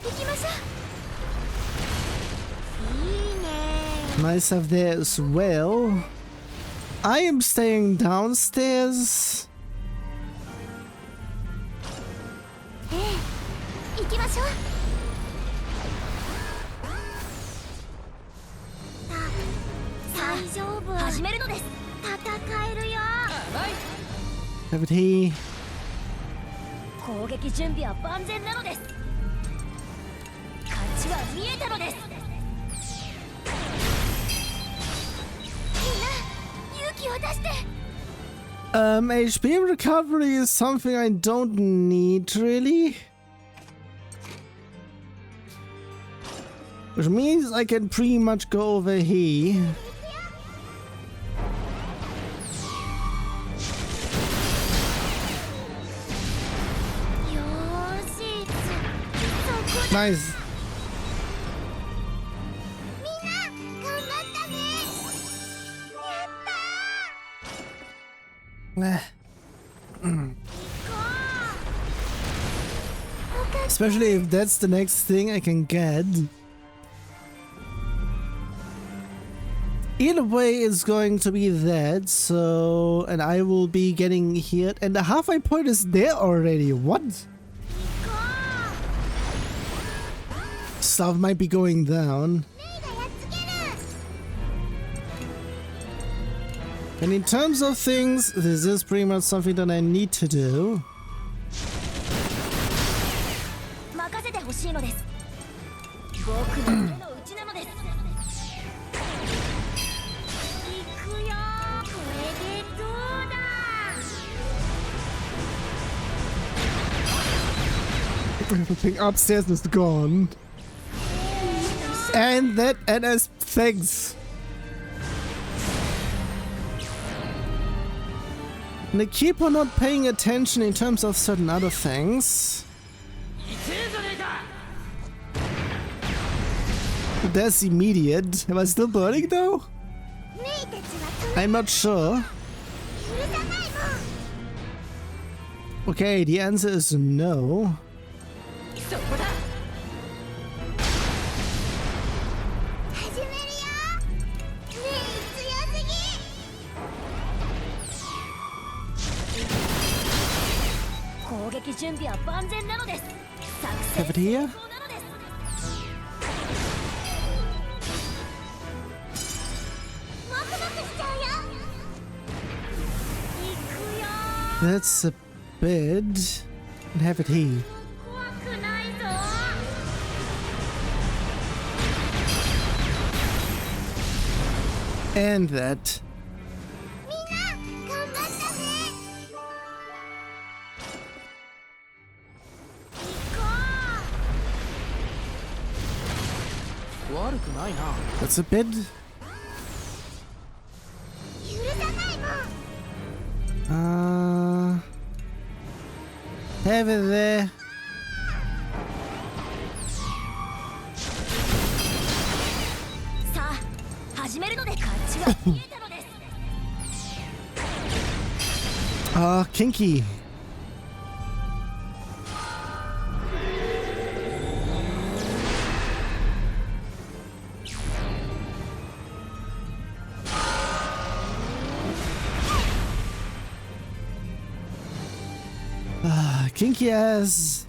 行きましょう。いいね。
Nice have there as well. I am staying downstairs.
ええ、行きましょう。大丈夫。始めるのです。戦えるよ。
Gravity.
攻撃準備は万全なのです。勝ちは見えたのです。みんな勇気を出して。
HP recovery is something I don't need really. Which means I can pretty much go over here. Nice. Especially if that's the next thing I can get. Either way, it's going to be that, so... And I will be getting hit, and the halfway point is there already. What? Stuff might be going down. And in terms of things, this is pretty much something that I need to do. Everything upstairs is gone. And that NS things. And they keep on not paying attention in terms of certain other things. That's immediate. Am I still burning though? I'm not sure. Okay, the answer is no. Have it here? That's a bed. And have it here. And that. That's a bit. Have it there. Kinky. Kinky ass.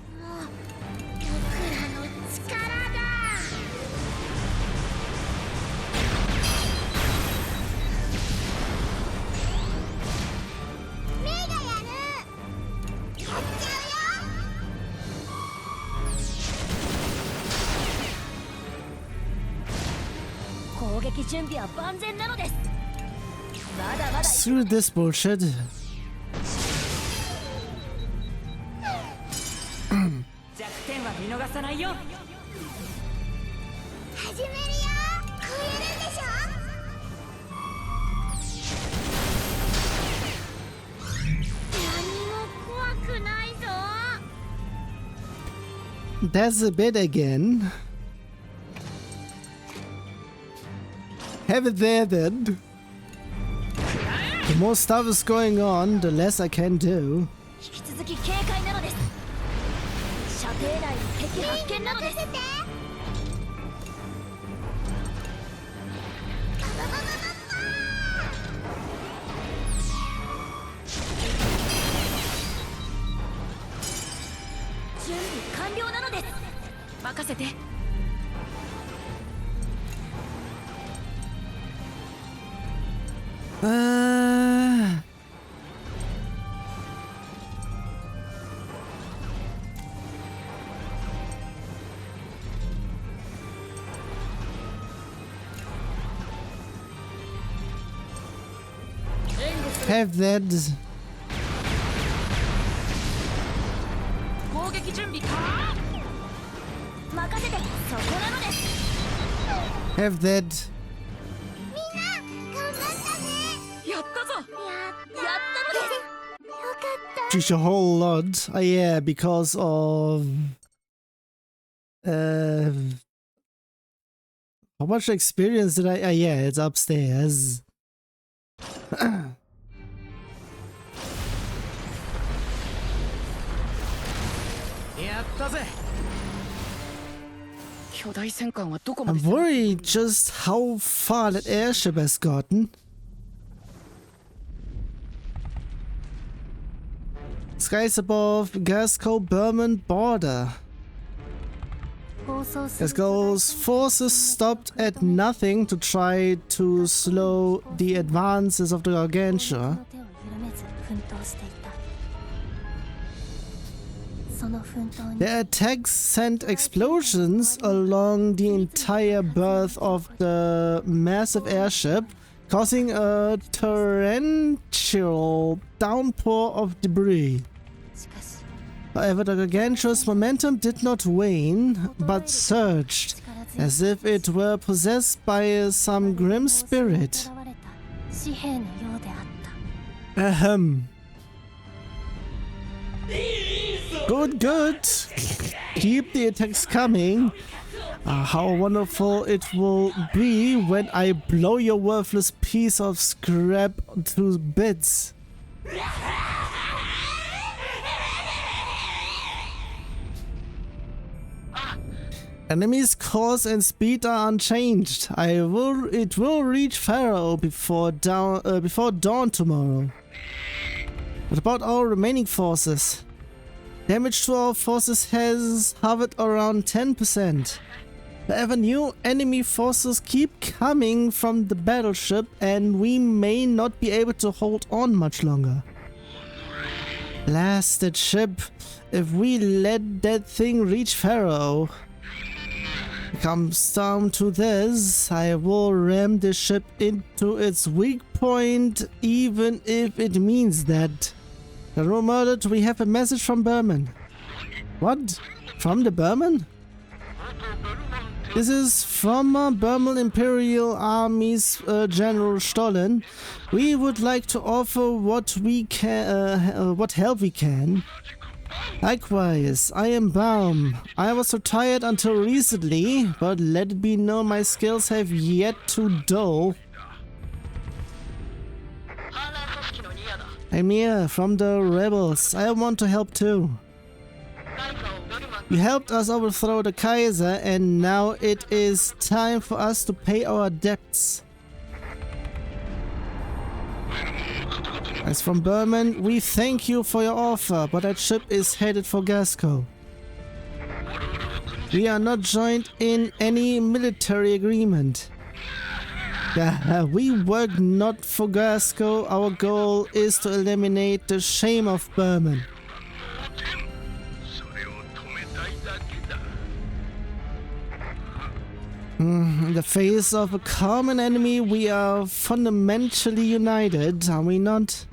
Screw this bullshit. That's a bit again. Have it there then. The more stuff is going on, the less I can do. Have that. Have that. Just a whole lot. Oh yeah, because of how much experience did I? Yeah, it's upstairs. I'm worried just how far that airship has gotten. Skies above Gasco-Burman border. Gasco's forces stopped at nothing to try to slow the advances of the Gargantua. Their attacks sent explosions along the entire berth of the massive airship, causing a torrential downpour of debris. However, the Gargantua's momentum did not wane, but surged, as if it were possessed by some grim spirit. Ahem. Good, good. Keep the attacks coming. How wonderful it will be when I blow your worthless piece of scrap to bits. Enemies' course and speed are unchanged. It will reach Pharaoh before dawn tomorrow. What about our remaining forces? Damage to our forces has hovered around 10%. However, new enemy forces keep coming from the battleship, and we may not be able to hold on much longer. Blasted ship! If we let that thing reach Pharaoh, it comes down to this, I will ram the ship into its weak point, even if it means that. The rumored we have a message from Berman. What? From the Berman? This is from Burman Imperial Army's General Stollen. We would like to offer what we can, what help we can. Likewise, I am Baum. I was retired until recently, but let it be known my skills have yet to dull. I'm here from the rebels. I want to help too. You helped us overthrow the Kaiser, and now it is time for us to pay our debts. As from Burman, we thank you for your offer, but that ship is headed for Gasco. We are not joined in any military agreement. We work not for Gasco. Our goal is to eliminate the shame of Burman. In the face of a common enemy, we are fundamentally united, are we not?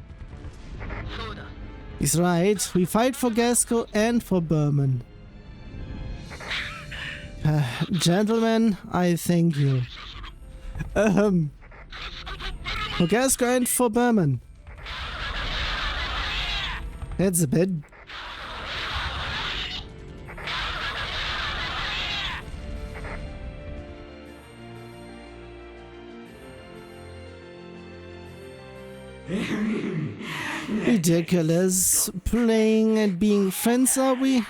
He's right. We fight for Gasco and for Burman. Gentlemen, I thank you. For Gasco and for Burman. That's a bit. Ridiculous. Playing and being friends, are we?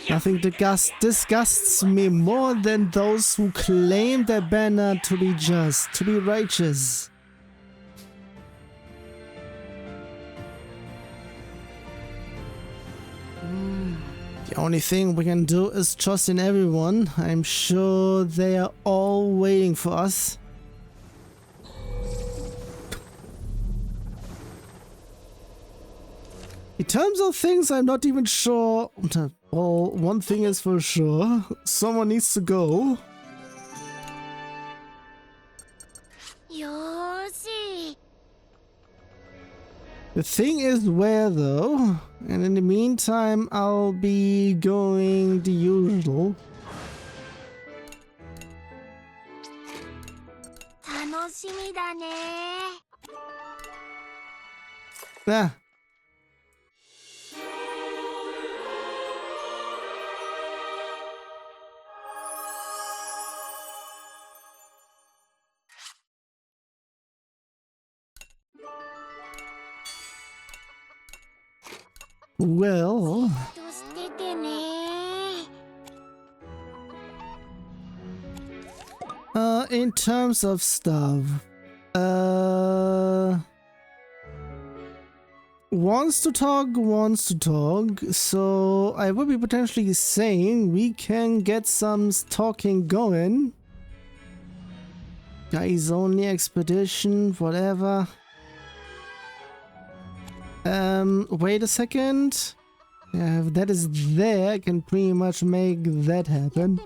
Nothing disgusts me more than those who claim their banner to be just, to be righteous. The only thing we can do is trust in everyone. I'm sure they are all waiting for us. In terms of things, I'm not even sure. Well, one thing is for sure. Someone needs to go. The thing is where though, and in the meantime I'll be going the usual. Ah. Well, in terms of stuff, wants to talk, so I will be potentially saying we can get some talking going. Guys only expedition, whatever. Wait a second. Yeah, if that is there, I can pretty much make that happen.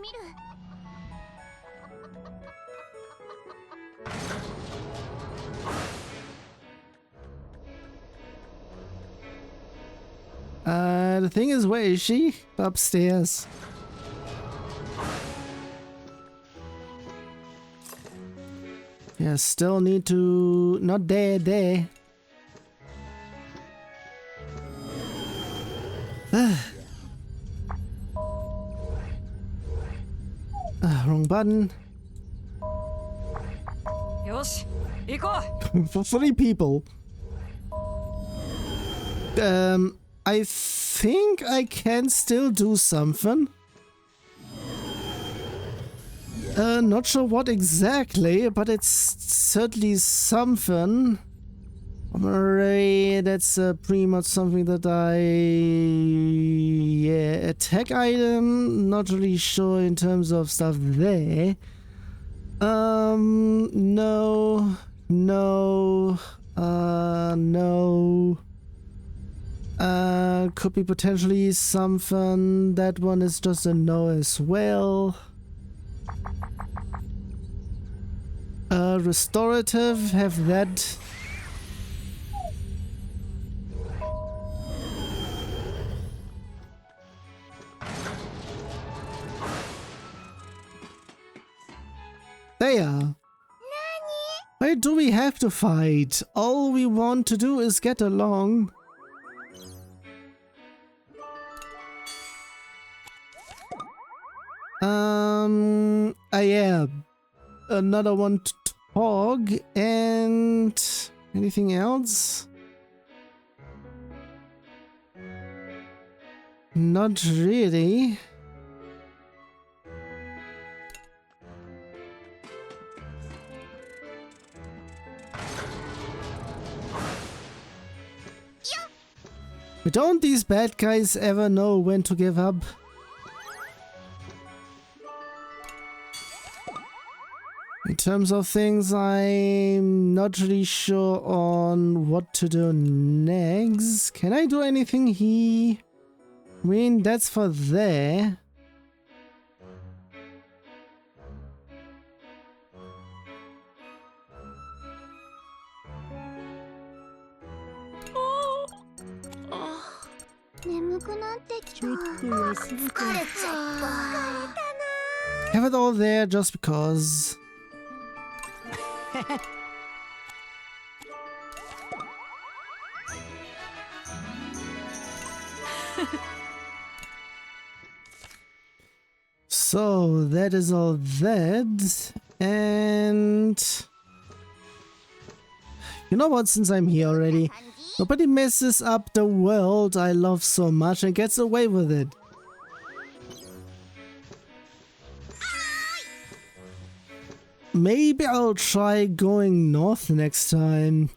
The thing is, where is she? Upstairs. Yeah, still need to... not there. Wrong button. For 3 people. I think I can still do something. Not sure what exactly, but it's certainly something. That's pretty much something that yeah, attack item, not really sure in terms of stuff there. No. Could be potentially something. That one is just a no as well. Restorative, have that. Why do we have to fight? All we want to do is get along. Yeah. Another one to talk, and anything else? Not really. But don't these bad guys ever know when to give up? In terms of things, I'm not really sure on what to do next. Can I do anything here? I mean, that's for there. Have it all there just because. So that is all that, and you know what, since I'm here already, nobody messes up the world I love so much and gets away with it. Maybe I'll try going north next time.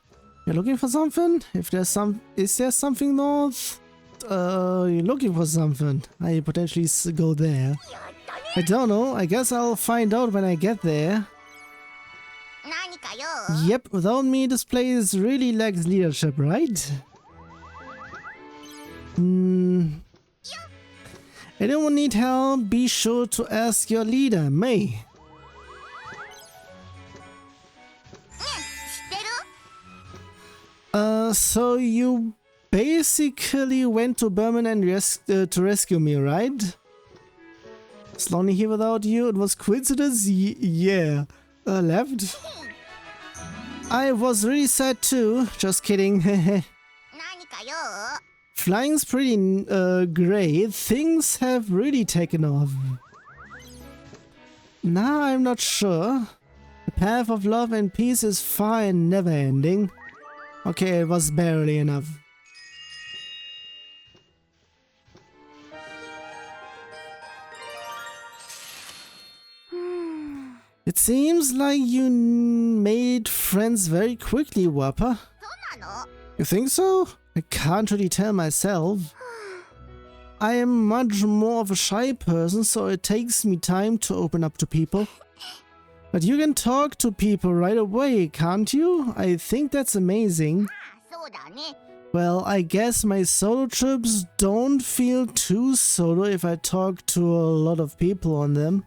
You're looking for something? If there's is there something north? You're looking for something. I potentially go there. I don't know. I guess I'll find out when I get there. Yep, without me this place really lacks leadership, right? Anyone need help? Be sure to ask your leader, May. So you basically went to Berman and to rescue me, right? It's lonely here without you. It was coincidence? Yeah. Left? I was really sad too. Just kidding. Flying's pretty great. Things have really taken off. Nah, I'm not sure. The path of love and peace is far and never ending. Okay, it was barely enough. It seems like you made friends very quickly, Wappa. You think so? I can't really tell myself. I am much more of a shy person, so it takes me time to open up to people. But you can talk to people right away, can't you? I think that's amazing. Well, I guess my solo trips don't feel too solo if I talk to a lot of people on them.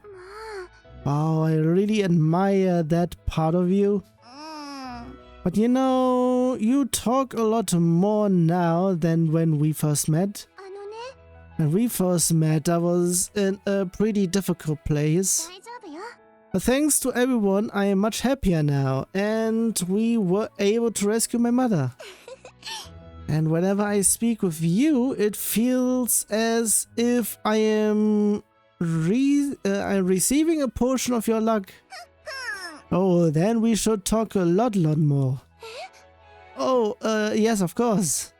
Wow, I really admire that part of you. But you know, you talk a lot more now than when we first met. When we first met, I was in a pretty difficult place. But thanks to everyone, I am much happier now, and we were able to rescue my mother. And whenever I speak with you, it feels as if I am I'm receiving a portion of your luck. Oh, then we should talk a lot more. Oh, yes, of course.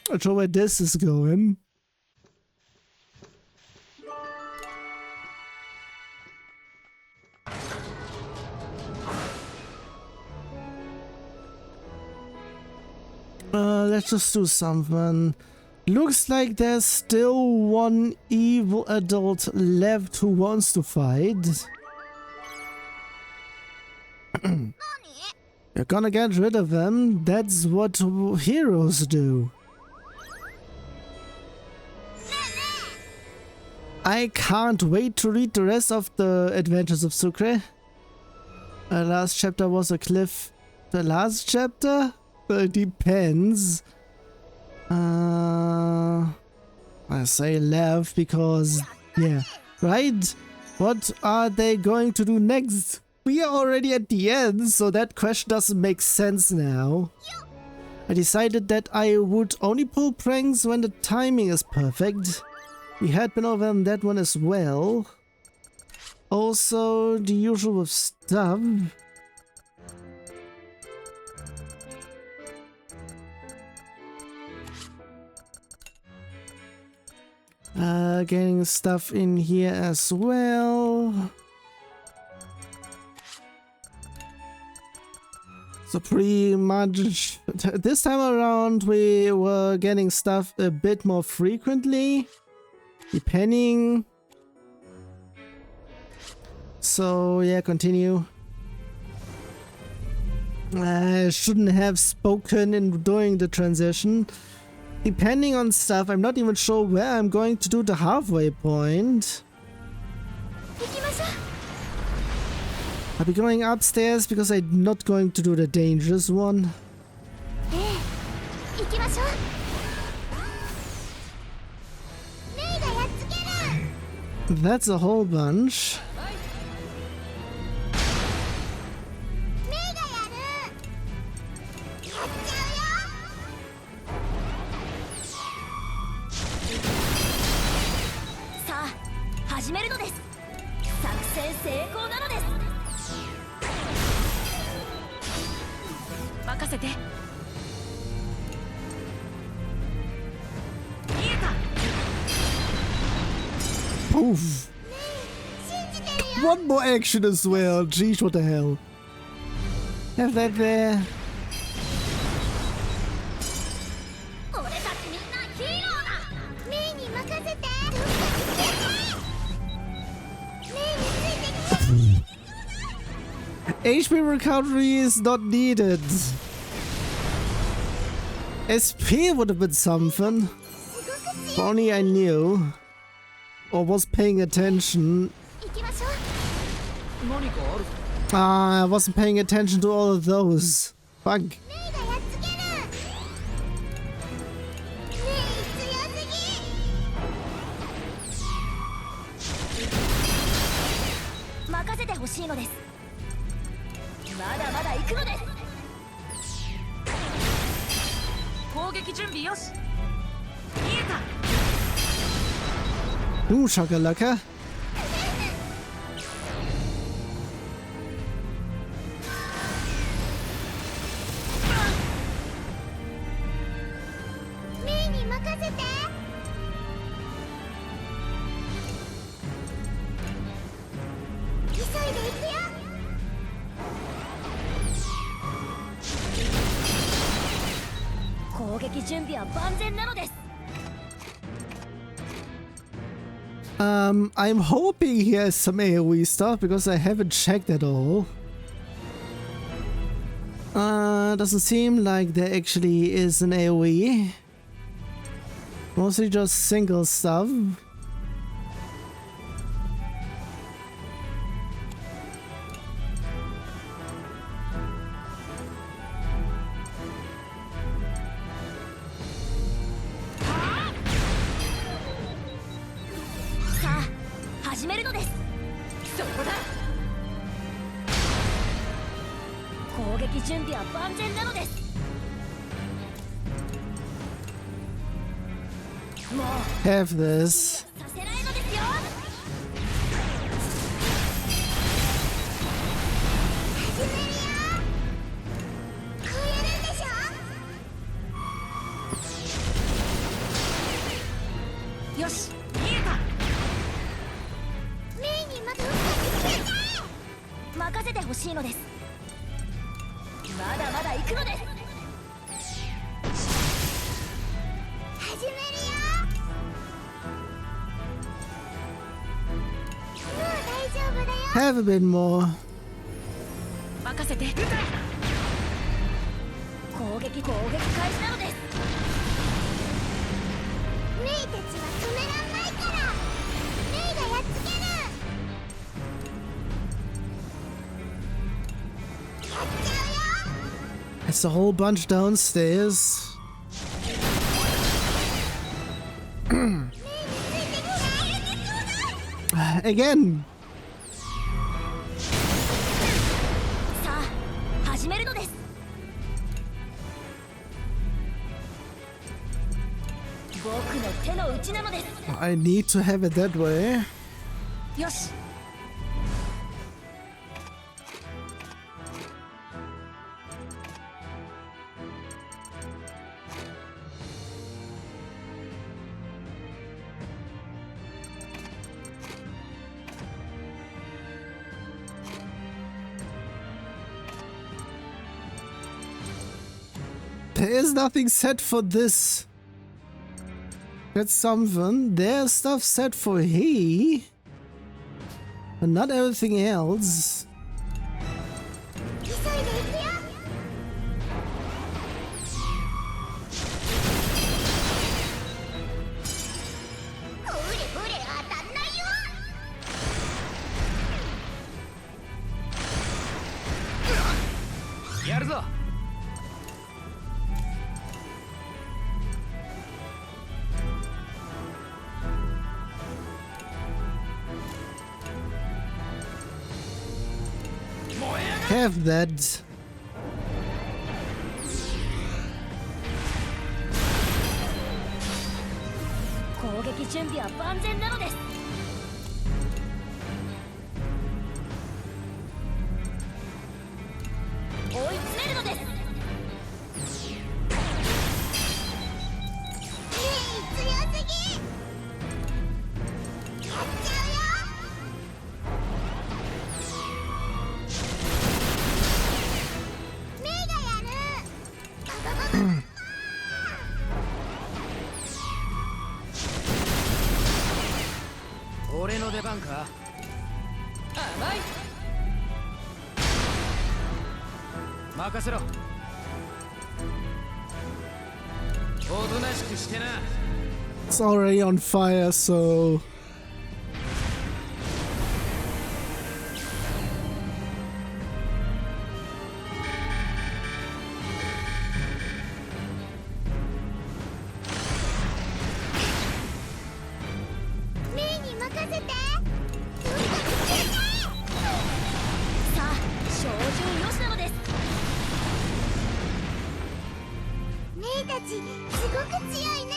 Not sure where this is going. Let's just do something. Looks like there's still one evil adult left who wants to fight. You're gonna get rid of them. That's what heroes do. I can't wait to read the rest of the Adventures of Sucre. The last chapter was a cliff. The last chapter? Depends. I say left because, yeah, right? What are they going to do next? We are already at the end, so that question doesn't make sense now. I decided that I would only pull pranks when the timing is perfect. We had been over on that one as well. Also, the usual with stuff. Getting stuff in here as well. So pretty much this time around we were getting stuff a bit more frequently, depending. So yeah, continue. I shouldn't have spoken in doing the transition. Depending on stuff, I'm not even sure where I'm going to do the halfway point. I'll be going upstairs because I'm not going to do the dangerous one. That's a whole bunch. Poof. One more action as well. Jeez, what the hell. Have that there. HP recovery is not needed. SP would have been something. If only I knew. Or was paying attention. I wasn't paying attention to all of those. Fuck. Ooh, shakalaka. I'm hoping he has some AoE stuff because I haven't checked at all. Doesn't seem like there actually is an AoE. Mostly just single stuff. Have this. Have a bit more. It's a whole bunch downstairs.
手の内なのです。
I need to have it that way.
よし。
There is nothing set for this. That's something. There's stuff set for he, but not everything else. Have that.
攻撃準備は万全なのです。追い詰めるのです。強すぎ。やっちゃうよ。
俺の出番か。甘い。任せろ。おとなしくしてな。
It's already on fire, so.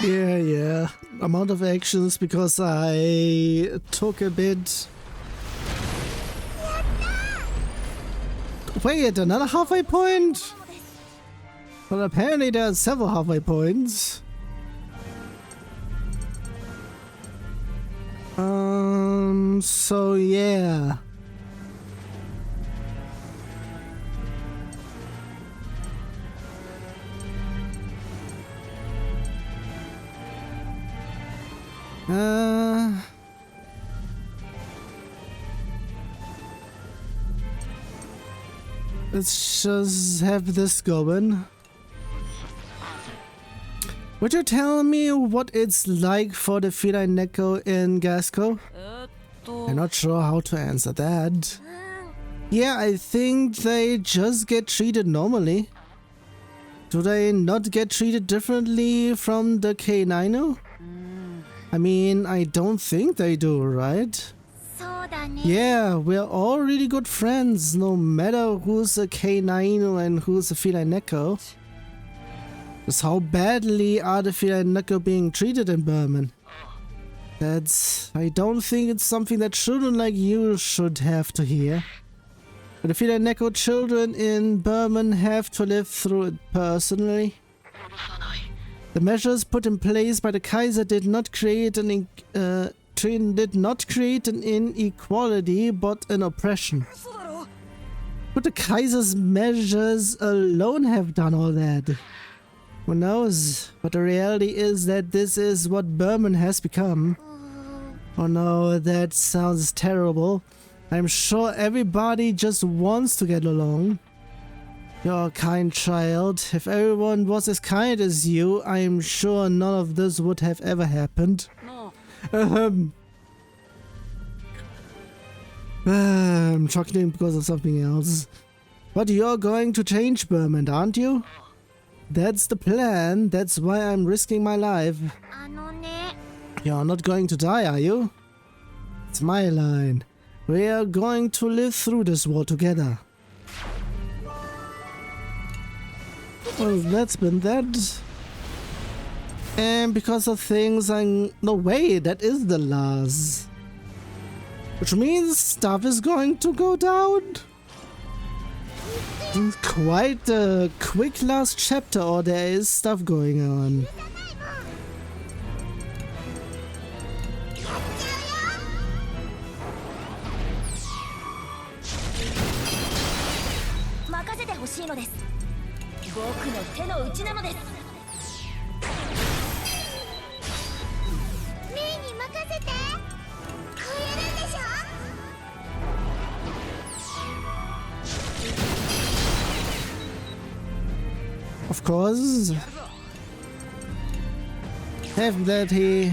Yeah. Amount of actions because I took a bit. Wait, another halfway point? Well, apparently there are several halfway points. So yeah. Let's just have this going. Would you tell me what it's like for the feline Neko in Gasco? I'm not sure how to answer that. Yeah, I think they just get treated normally. Do they not get treated differently from the K9? I mean, I don't think they do, right? Yeah, we're all really good friends, no matter who's a K9 and who's a feline Neko. Just how badly are the feline Neko being treated in Berman? I don't think it's something that children like you should have to hear. But the feline Neko children in Berman have to live through it personally. The measures put in place by the Kaiser did not create an inequality, but an oppression. But the Kaiser's measures alone have done all that. Who knows? But the reality is that this is what Berman has become. Oh no, that sounds terrible. I'm sure everybody just wants to get along. You're a kind child. If everyone was as kind as you, I'm sure none of this would have ever happened. I'm chuckling because of something else. But you're going to change Berman, aren't you? That's the plan. That's why I'm risking my life. You're not going to die, are you? It's my line. We are going to live through this war together. Well, that's been that. And because of things, no way, that is the last. Which means stuff is going to go down. Quite a quick last chapter, or there is stuff going on. Of course. Have that he...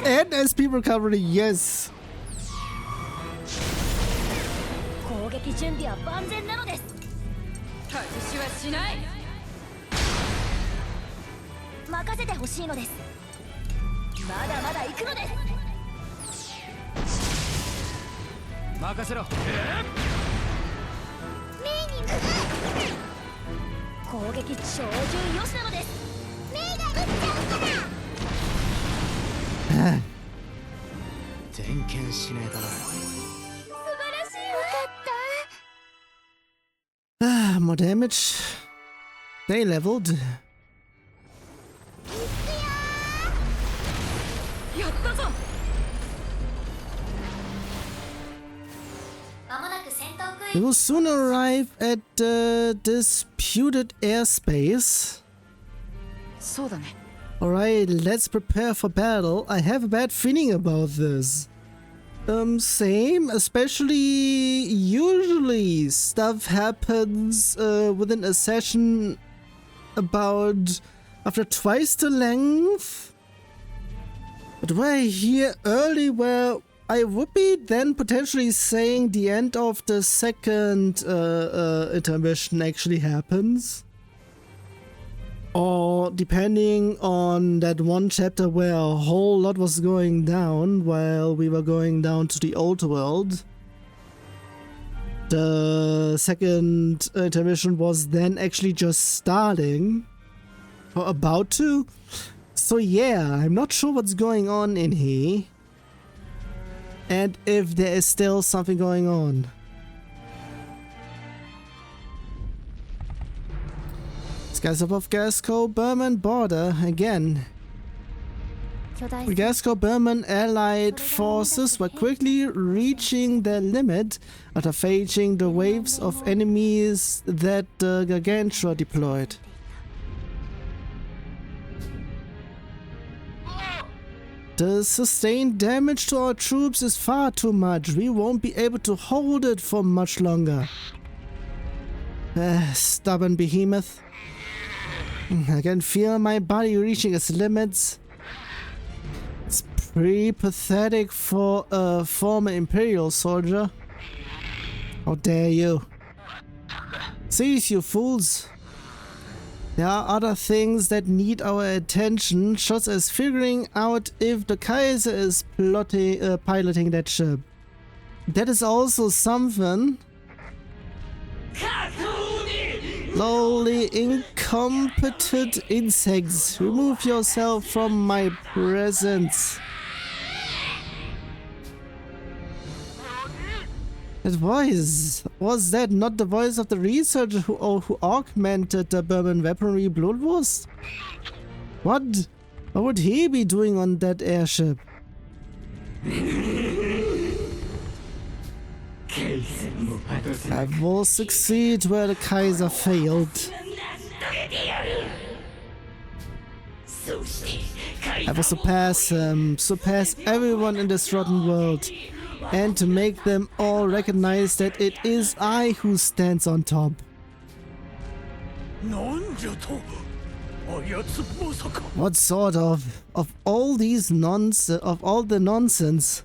And SP recovery, yes. More damage. They leveled. We will soon arrive at disputed airspace. Alright, let's prepare for battle. I have a bad feeling about this. Same, especially usually stuff happens within a session about after twice the length. But we're here early where I would be then potentially saying the end of the second intermission actually happens. Or depending on that one chapter where a whole lot was going down while we were going down to the old world. The second intermission was then actually just starting. Or about to. So yeah, I'm not sure what's going on in here. And if there is still something going on. Skies above Gasco-Burman border again. The Gasco-Burman allied forces were quickly reaching their limit after facing the waves of enemies that Gargantua deployed. The sustained damage to our troops is far too much. We won't be able to hold it for much longer. Stubborn behemoth. I can feel my body reaching its limits. It's pretty pathetic for a former Imperial soldier. How dare you? Seize, you fools! There are other things that need our attention, such as figuring out if the Kaiser is piloting that ship. That is also something. Lowly, incompetent insects, remove yourself from my presence. That voice, was that not the voice of the researcher who augmented the Burman weaponry Bloodwurst? What would he be doing on that airship? I will succeed where the Kaiser failed. I will surpass him, surpass everyone in this rotten world, and to make them all recognize that it is I who stands on top. What sort of all these the nonsense?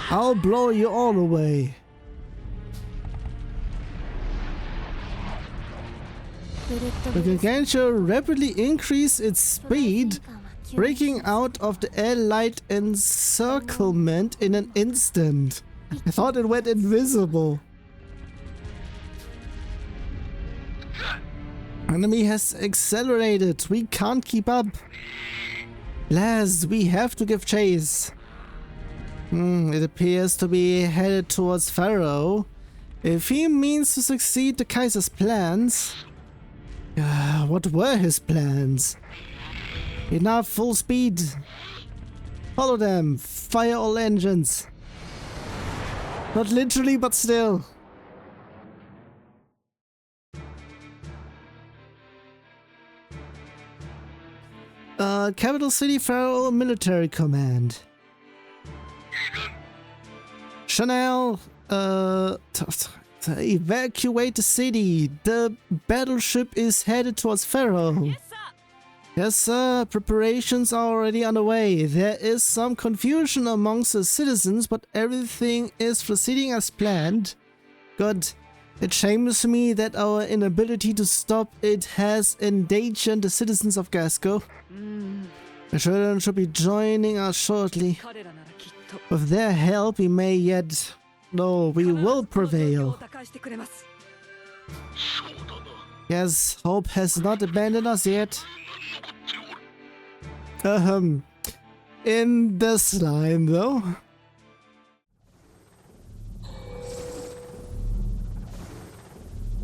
I'll blow you all away. The Gargantua rapidly increased its speed, breaking out of the air light encirclement in an instant. I thought it went invisible. Enemy has accelerated. We can't keep up. Last, we have to give chase. It appears to be headed towards Pharaoh. If he means to succeed the Kaiser's plans... what were his plans? Enough, full speed. Follow them. Fire all engines. Not literally, but still. Capital City Pharaoh Military Command. Chanel, evacuate the city. The battleship is headed towards Pharaoh. Yes, sir. Preparations are already underway. There is some confusion amongst the citizens, but everything is proceeding as planned. Good. It shames me that our inability to stop it has endangered the citizens of Gasco. The children should be joining us shortly. With their help, we may yet... No, we will prevail. Yes, hope has not abandoned us yet. In this line, though.